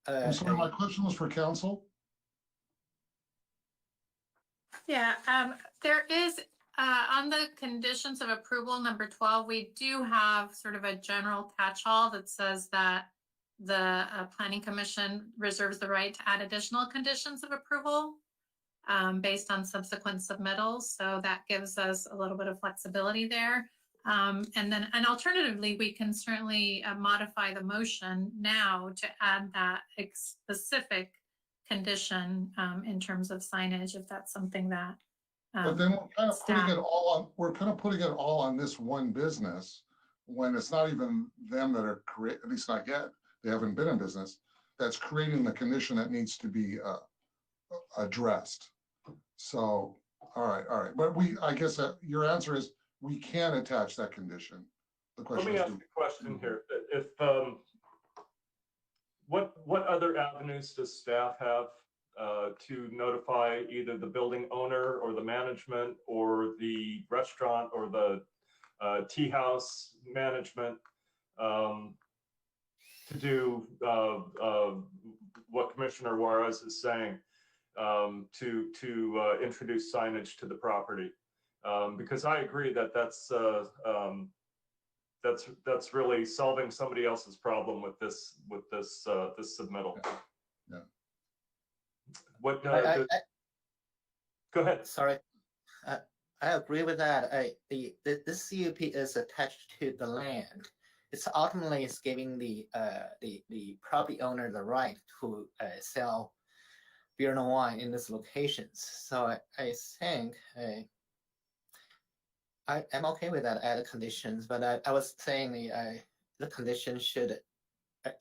I'm sorry, my question was for council. Yeah, there is on the conditions of approval, number 12, we do have sort of a general catch-all that says that the Planning Commission reserves the right to add additional conditions of approval based on subsequent submittals. So that gives us a little bit of flexibility there. And alternatively, we can certainly modify the motion now to add that specific condition in terms of signage, if that's something that. But then we're kind of putting it all on. We're kind of putting it all on this one business when it's not even them that are creating. At least not yet. They haven't been in business. That's creating the condition that needs to be addressed. So, all right. But I guess your answer is we can attach that condition. The question. Let me ask you a question here. If what other avenues does staff have to notify either the building owner or the management or the restaurant or the tea house management to do what Commissioner Juarez is saying, to introduce signage to the property. Because I agree that that's really solving somebody else's problem with this submittal. Yeah. What? I, go ahead. Sorry, I agree with that. This CUP is attached to the land. It's ultimately is giving the property owner the right to sell beer and wine in these locations. So I think I'm okay with that added conditions, but I was saying the condition should,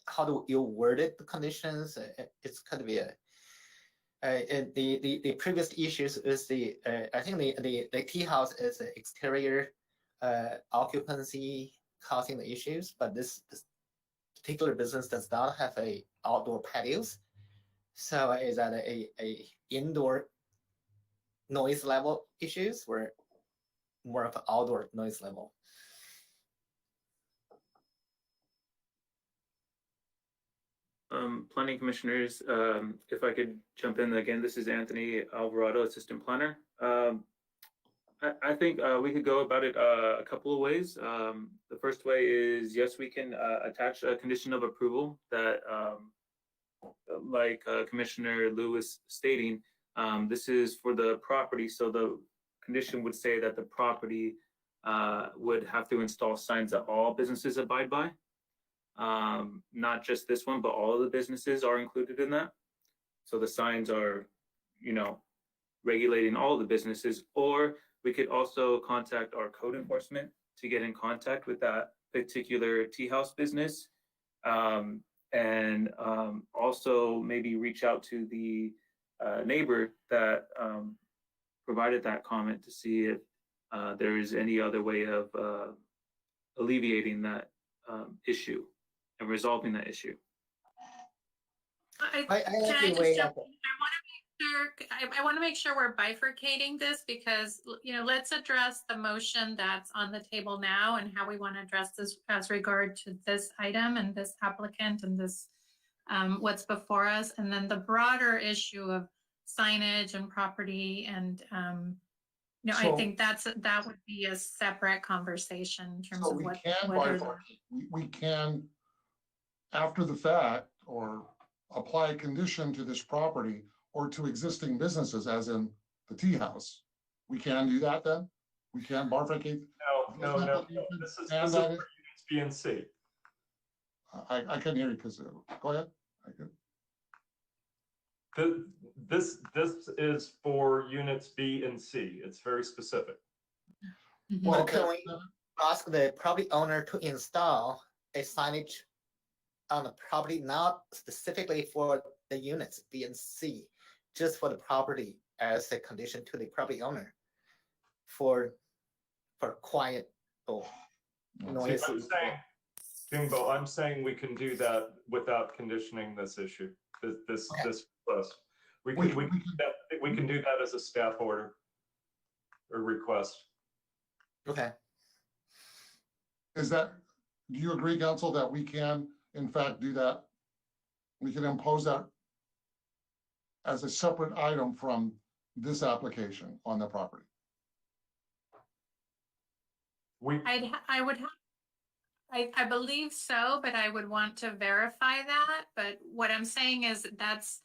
how do you word it, the conditions? It's going to be the previous issues is I think the tea house is exterior occupancy causing the issues, but this particular business does not have a outdoor patios. So is that a indoor noise level issues or more of an outdoor noise level? Planning commissioners, if I could jump in again, this is Anthony Alvarado, assistant planner. I think we could go about it a couple of ways. The first way is, yes, we can attach a condition of approval that, like Commissioner Lewis stating, this is for the property. So the condition would say that the property would have to install signs that all businesses abide by. Not just this one, but all of the businesses are included in that. So the signs are, regulating all of the businesses. Or we could also contact our code enforcement to get in contact with that particular tea house business. And also maybe reach out to the neighbor that provided that comment to see if there is any other way of alleviating that issue and resolving that issue. I want to make sure we're bifurcating this because, let's address the motion that's on the table now and how we want to address this as regard to this item and this applicant and this, what's before us. And then the broader issue of signage and property and, I think that would be a separate conversation in terms of what. We can, after the fact, or apply a condition to this property or to existing businesses, as in the tea house. We can do that then? We can bifurcate? No. This is for units B and C. I couldn't hear you because, go ahead. This is for units B and C. It's very specific. Well, can we ask the property owner to install a signage on the property, not specifically for the units B and C, just for the property as a condition to the property owner for quiet or noise? I'm saying we can do that without conditioning this issue, this request. We can do that as a staff order or request. Okay. Do you agree, council, that we can in fact do that? We can impose that as a separate item from this application on the property. I believe so, but I would want to verify that. But what I'm saying is that's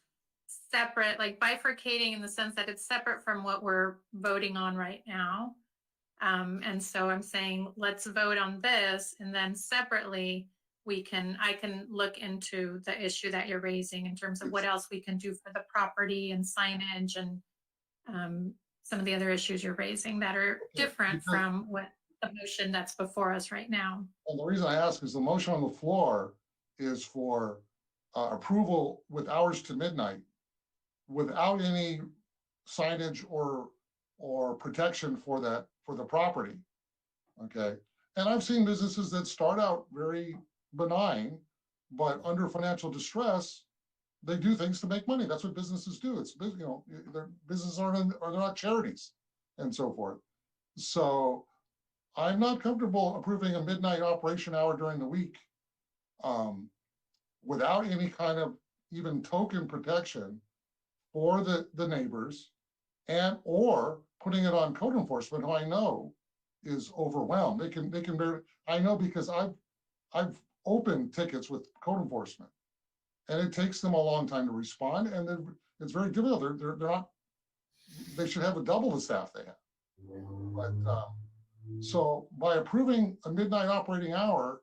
separate, like bifurcating in the sense that it's separate from what we're voting on right now. And so I'm saying, let's vote on this, and then separately, I can look into the issue that you're raising in terms of what else we can do for the property and signage and some of the other issues you're raising that are different from what the motion that's before us right now. And the reason I ask is the motion on the floor is for approval with hours to midnight without any signage or protection for the property. Okay. And I've seen businesses that start out very benign, but under financial distress, they do things to make money. That's what businesses do. It's, their businesses aren't, or they're not charities and so forth. So I'm not comfortable approving a midnight operation hour during the week without any kind of even token protection for the neighbors, and or putting it on code enforcement, who I know is overwhelmed. They can I know because I've opened tickets with code enforcement, and it takes them a long time to respond, and it's very difficult. They're not. They should have a double the staff they have. But so by approving a midnight operating hour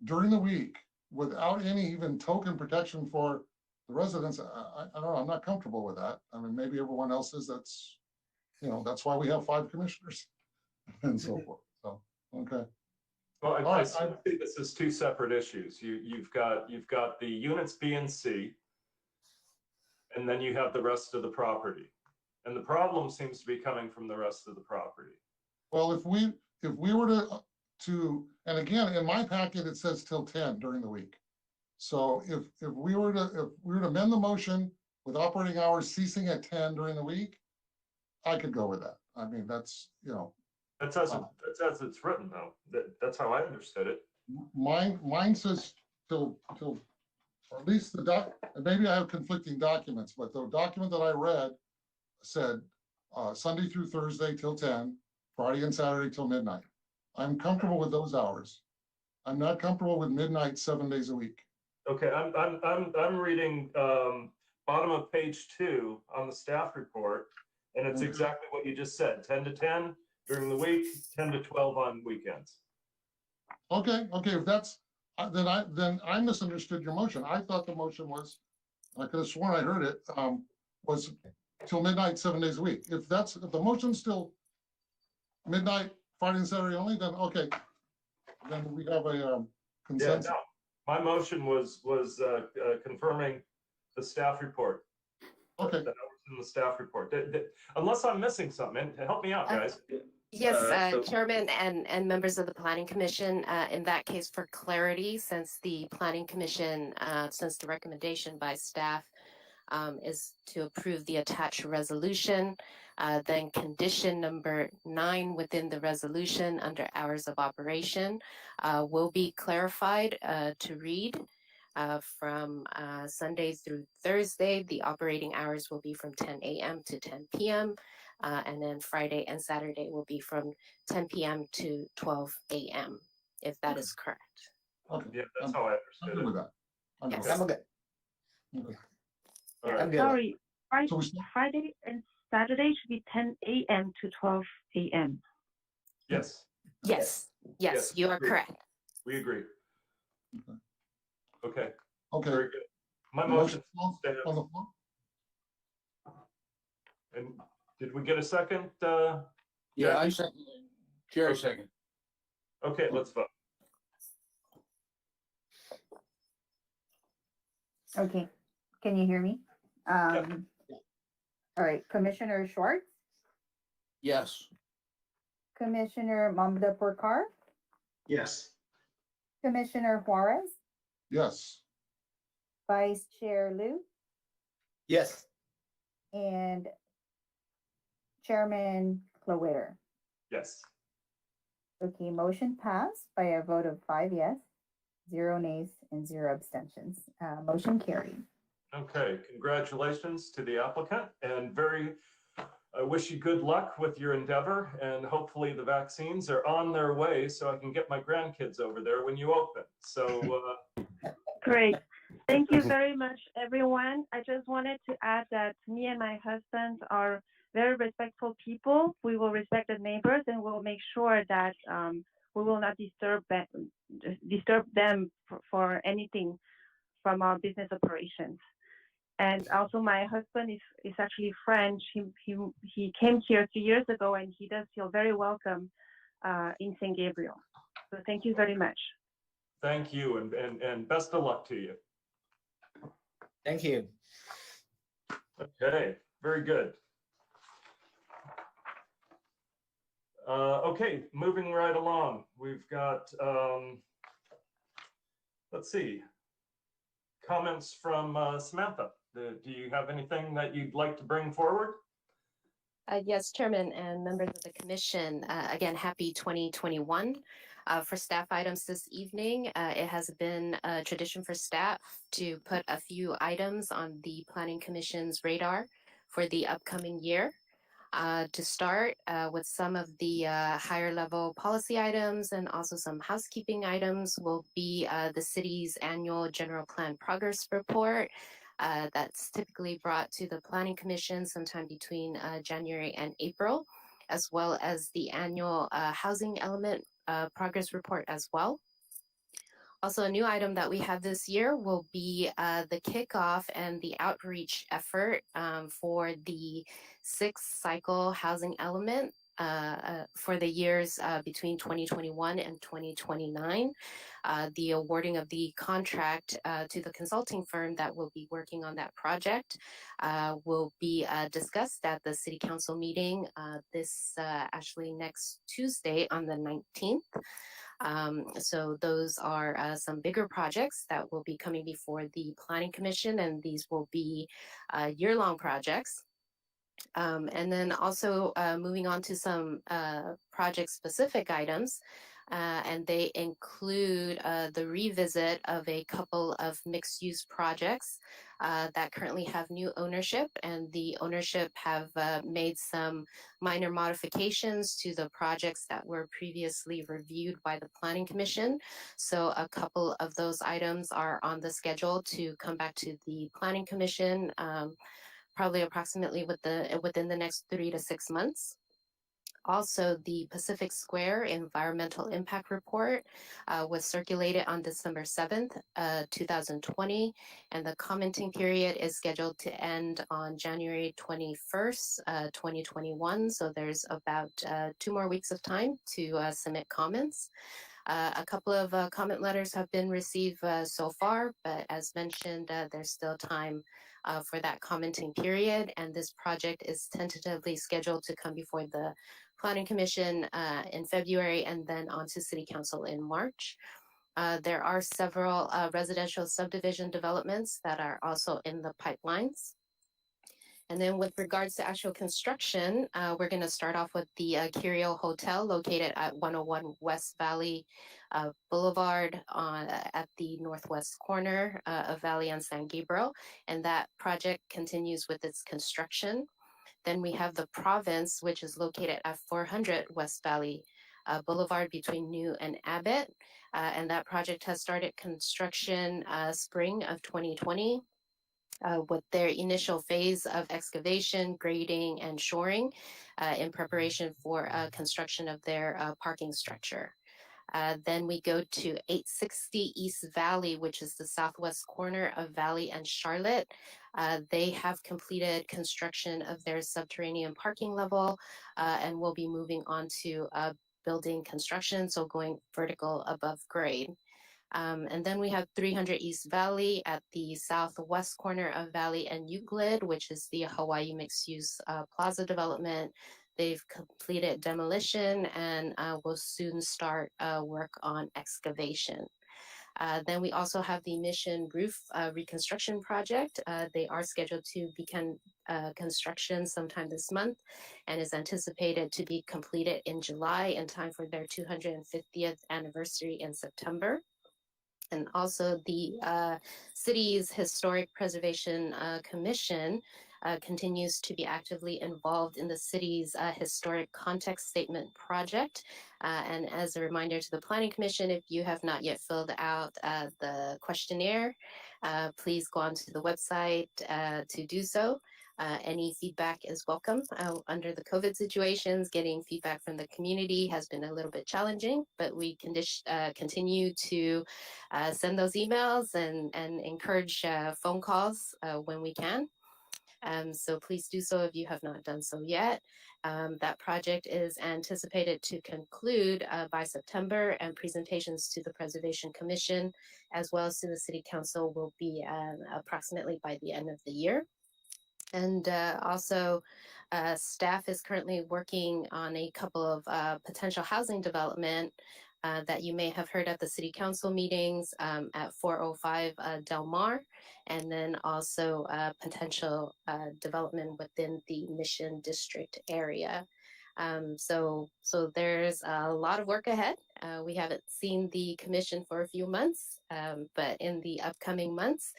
during the week without any even token protection for the residents, I don't know. I'm not comfortable with that. I mean, maybe everyone else is. That's that's why we have 5 commissioners and so forth. So okay. Well, I see this as 2 separate issues. You've got the units B and C, and then you have the rest of the property. And the problem seems to be coming from the rest of the property. Well, if we were to, and again, in my packet, it says till 10 during the week. So if we were to amend the motion with operating hours ceasing at 10 during the week, I could go with that. I mean, that's, That's as it's written, though. That's how I understood it. Mine says till, or at least maybe I have conflicting documents, but the document that I read said Sunday through Thursday till 10, Friday and Saturday till midnight. I'm comfortable with those hours. I'm not comfortable with midnight 7 days a week. Okay, I'm reading bottom of page 2 on the staff report, and it's exactly what you just said: 10 to 10 during the week, 10 to 12 on weekends. Okay. If that's then I misunderstood your motion. I thought the motion was, I could have sworn I heard it, was till midnight 7 days a week. If the motion's still midnight Friday and Saturday only, then okay. Then we have a consensus. Yeah, no. My motion was confirming the staff report. Okay. That was in the staff report. Unless I'm missing something, help me out, guys. Yes, Chairman and members of the Planning Commission, in that case, for clarity, since the Planning Commission, since the recommendation by staff is to approve the attached resolution, then condition number 9 within the resolution under hours of operation will be clarified to read from Sunday through Thursday. The operating hours will be from 10 a.m. to 10 p.m. And then Friday and Saturday will be from 10 p.m. to 12 a.m. if that is correct. Okay. Yeah, that's how I understood I'm good with that. Yes. I'm good. Okay. All right. I'm good. Sorry, So Friday and Saturday should be 10 a.m. to 12 a.m. Yes. Yes, you are agreed. correct. We agree. Okay. Okay. Very good. My The motion on stands. the floor. And did we get a second? Yeah, I Jackie? second. Jerry second. Okay, let's vote. Okay, can you hear me? All right, Commissioner Schwartz, Yes. Commissioner Mamda Porkar, Yes. Commissioner Juarez, Yes. Vice Chair Liu, Yes. and Chairman Clowitter. Yes. Okay, motion passed by a vote of 5 yes, 0 nays, and 0 abstentions. Motion carried. Okay, congratulations to the applicant, and I wish you good luck with your endeavor, and hopefully the vaccines are on their way so I can get my grandkids over there when you open. So Great. Thank you very much, everyone. I just wanted to add that me and my husband are very respectful people. We will respect the neighbors, and we'll make sure that we will not disturb them for anything from our business operations. And also, my husband is actually French. He came here 3 years ago, and he does feel very welcome in St. Gabriel. So thank you very much. thank you, and best of luck to you. Thank you. Okay, very good. Okay, moving right along. We've got, let's see, comments from Samantha. Do you have anything that you'd like to bring forward? Yes, Chairman and members of the Commission, again, happy 2021. For staff items this evening, it has been a tradition for staff to put a few items on the Planning Commission's radar for the upcoming year. To start with some of the higher level policy items and also some housekeeping items will be the city's annual general plan progress report. That's typically brought to the Planning Commission sometime between January and April, as well as the annual housing element progress report as well. Also, a new item that we have this year will be the kickoff and the outreach effort for the 6th cycle housing element for the years between 2021 and 2029. The awarding of the contract to the consulting firm that will be working on that project will be discussed at the City Council meeting this actually next Tuesday on the 19th. So those are some bigger projects that will be coming before the Planning Commission, and these will be year-long projects. And then also moving on to some project-specific items, and they include the revisit of a couple of mixed-use projects that currently have new ownership, and the ownership have made some minor modifications to the projects that were previously reviewed by the Planning Commission. So a couple of those items are on the schedule to come back to the Planning Commission, probably approximately within the next 3 to 6 months. Also, the Pacific Square Environmental Impact Report was circulated on December 7th, 2020, and the commenting period is scheduled to end on January 21st, 2021. So there's about 2 more weeks of time to submit comments. A couple of comment letters have been received so far, but as mentioned, there's still time for that commenting period, and this project is tentatively scheduled to come before the Planning Commission in February and then on to City Council in March. There are several residential subdivision developments that are also in the pipelines. And then with regards to actual construction, we're going to start off with the Curio Hotel located at 101 West Valley Boulevard at the northwest corner of Valley and San Gabriel. And that project continues with its construction. Then we have the Province, which is located at 400 West Valley Boulevard between New and Abbott. And that project has started construction spring of 2020. With their initial phase of excavation, grading, and shoring in preparation for construction of their parking structure. Then we go to 860 East Valley, which is the southwest corner of Valley and Charlotte. They have completed construction of their subterranean parking level and will be moving on to building construction, so going vertical above grade. And then we have 300 East Valley at the southwest corner of Valley and Euclid, which is the Hawaii mixed-use plaza development. They've completed demolition and will soon start work on excavation. Then we also have the Mission Roof Reconstruction Project. They are scheduled to begin construction sometime this month and is anticipated to be completed in July in time for their 250th anniversary in September. And also the city's Historic Preservation Commission continues to be actively involved in the city's Historic Context Statement project. And as a reminder to the Planning Commission, if you have not yet filled out the questionnaire, please go onto the website to do so. Any feedback is welcome. Under the COVID situations, getting feedback from the community has been a little bit challenging, but we continue to send those emails and encourage phone calls when we can. So please do so if you have not done so yet. That project is anticipated to conclude by September, and presentations to the Preservation Commission as well as to the City Council will be approximately by the end of the year. And also, staff is currently working on a couple of potential housing development that you may have heard at the city council meetings at 405 Del Mar, and then also potential development within the Mission District area. So there's a lot of work ahead. We haven't seen the commission for a few months, but in the upcoming months,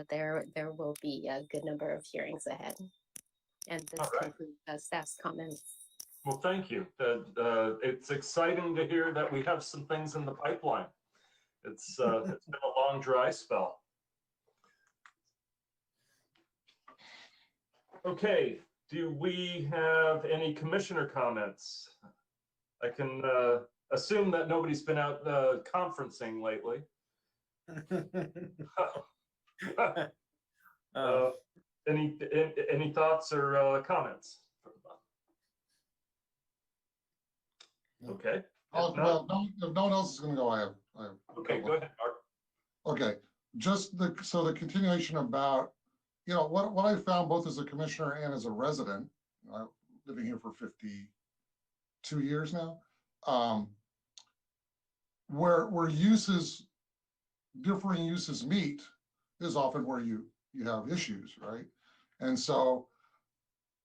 there will be a good number of hearings ahead. And this concludes staff's comments. Well, thank you. It's exciting to hear that we have some things in the pipeline. It's been a long dry spell. Okay, do we have any commissioner comments? I can assume that nobody's been out conferencing lately. Any thoughts or comments? Okay. Well, if no one else is going to go, I have. Okay, go ahead, Mark. Okay, just the continuation about, you know, what I found both as a commissioner and as a resident, living here for 52 years now, where differing uses meet is often where you have issues, right? And so,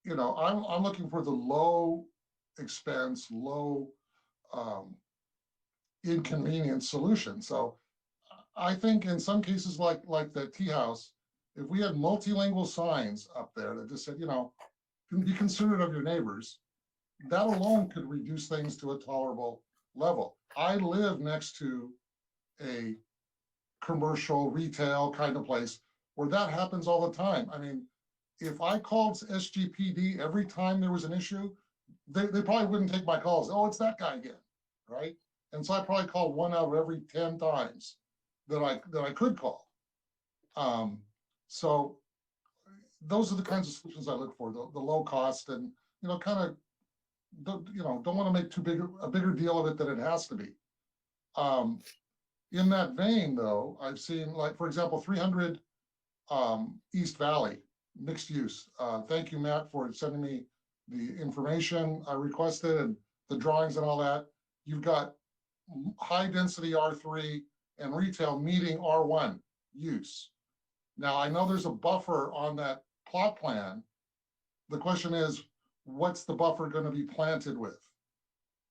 you know, I'm looking for the low expense, low inconvenience solution. So I think in some cases like the tea house, if we had multilingual signs up there that just said, you know, be considerate of your neighbors, that alone could reduce things to a tolerable level. I live next to a commercial retail kind of place where that happens all the time. I mean, if I called SGPD every time there was an issue, they probably wouldn't take my calls. Oh, it's that guy again, right? And so I probably call 1 out of every 10 times that I could call. So those are the kinds of solutions I look for, the low cost, and, you know, kind of, don't want to make a bigger deal of it than it has to be. In that vein, though, I've seen, like, for example, 300 East Valley, mixed use. Thank you, Matt, for sending me the information I requested and the drawings and all that. You've got high density R3 and retail meeting R1 use. Now, I know there's a buffer on that plot plan. The question is, what's the buffer going to be planted with?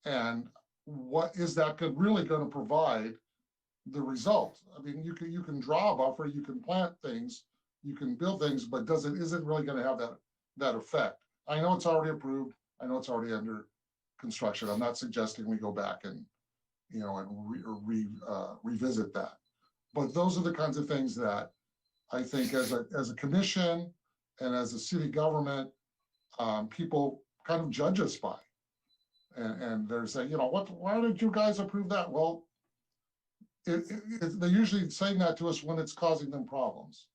And what is that really going to provide the result? I mean, you can draw a buffer, you can plant things, you can build things, but isn't really going to have that effect. I know it's already approved. I know it's already under construction. I'm not suggesting we go back and, you know, and revisit that. But those are the kinds of things that I think as a commission and as a city government, people kind of judge us by. And they're saying, you know, why did you guys approve that? Well, they're usually saying that to us when it's causing them problems.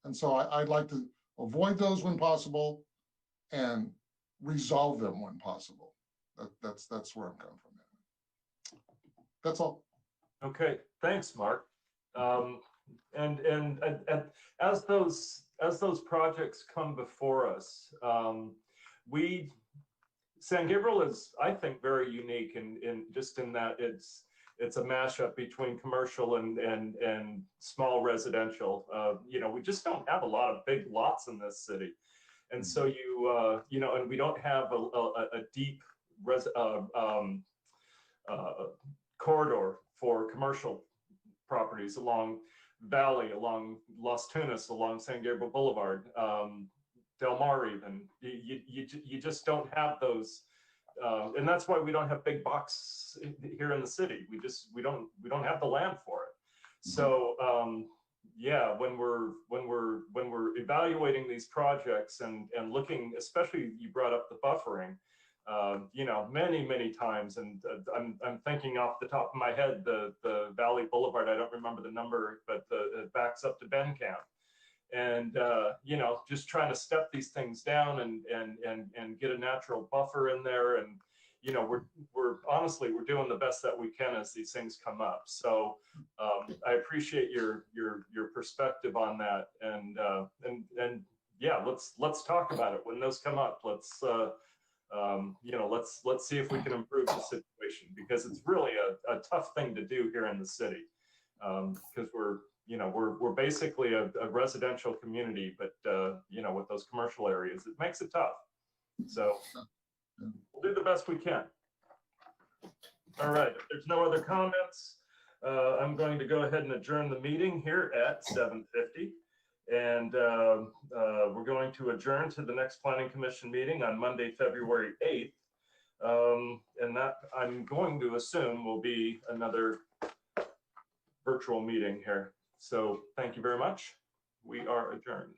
And so I'd like to avoid those when possible and resolve them when possible. That's where I'm coming from. That's all. Okay, thanks, Mark. And as those projects come before us, San Gabriel is, I think, very unique in that it's a mashup between commercial and small residential. You know, we just don't have a lot of big lots in this city, and so you know, and we don't have a deep corridor for commercial properties along Valley, along Las Tunas, along San Gabriel Boulevard, Del Mar even. You just don't have those, and that's why we don't have big box here in the city. We don't have the land for it. So yeah, when we're evaluating these projects and looking, especially you brought up the buffering, you know, many times, and I'm thinking off the top of my head the Valley Boulevard. I don't remember the number, but it backs up to Bencamp, and you know, just trying to step these things down and get a natural buffer in there, and you know, we're honestly doing the best that we can as these things come up. So I appreciate your perspective on that, and yeah, let's talk about it when those come up. Let's you know, let's see if we can improve the situation, because it's really a tough thing to do here in the city. Because we're basically a residential community, but you know, with those commercial areas, it makes it tough. So we'll do the best we can. All right, if there's no other comments, I'm going to go ahead and adjourn the meeting here at 7:50. And we're going to adjourn to the next Planning Commission meeting on Monday, February 8th. And that, I'm going to assume, will be another virtual meeting here. So thank you very much. We are adjourned.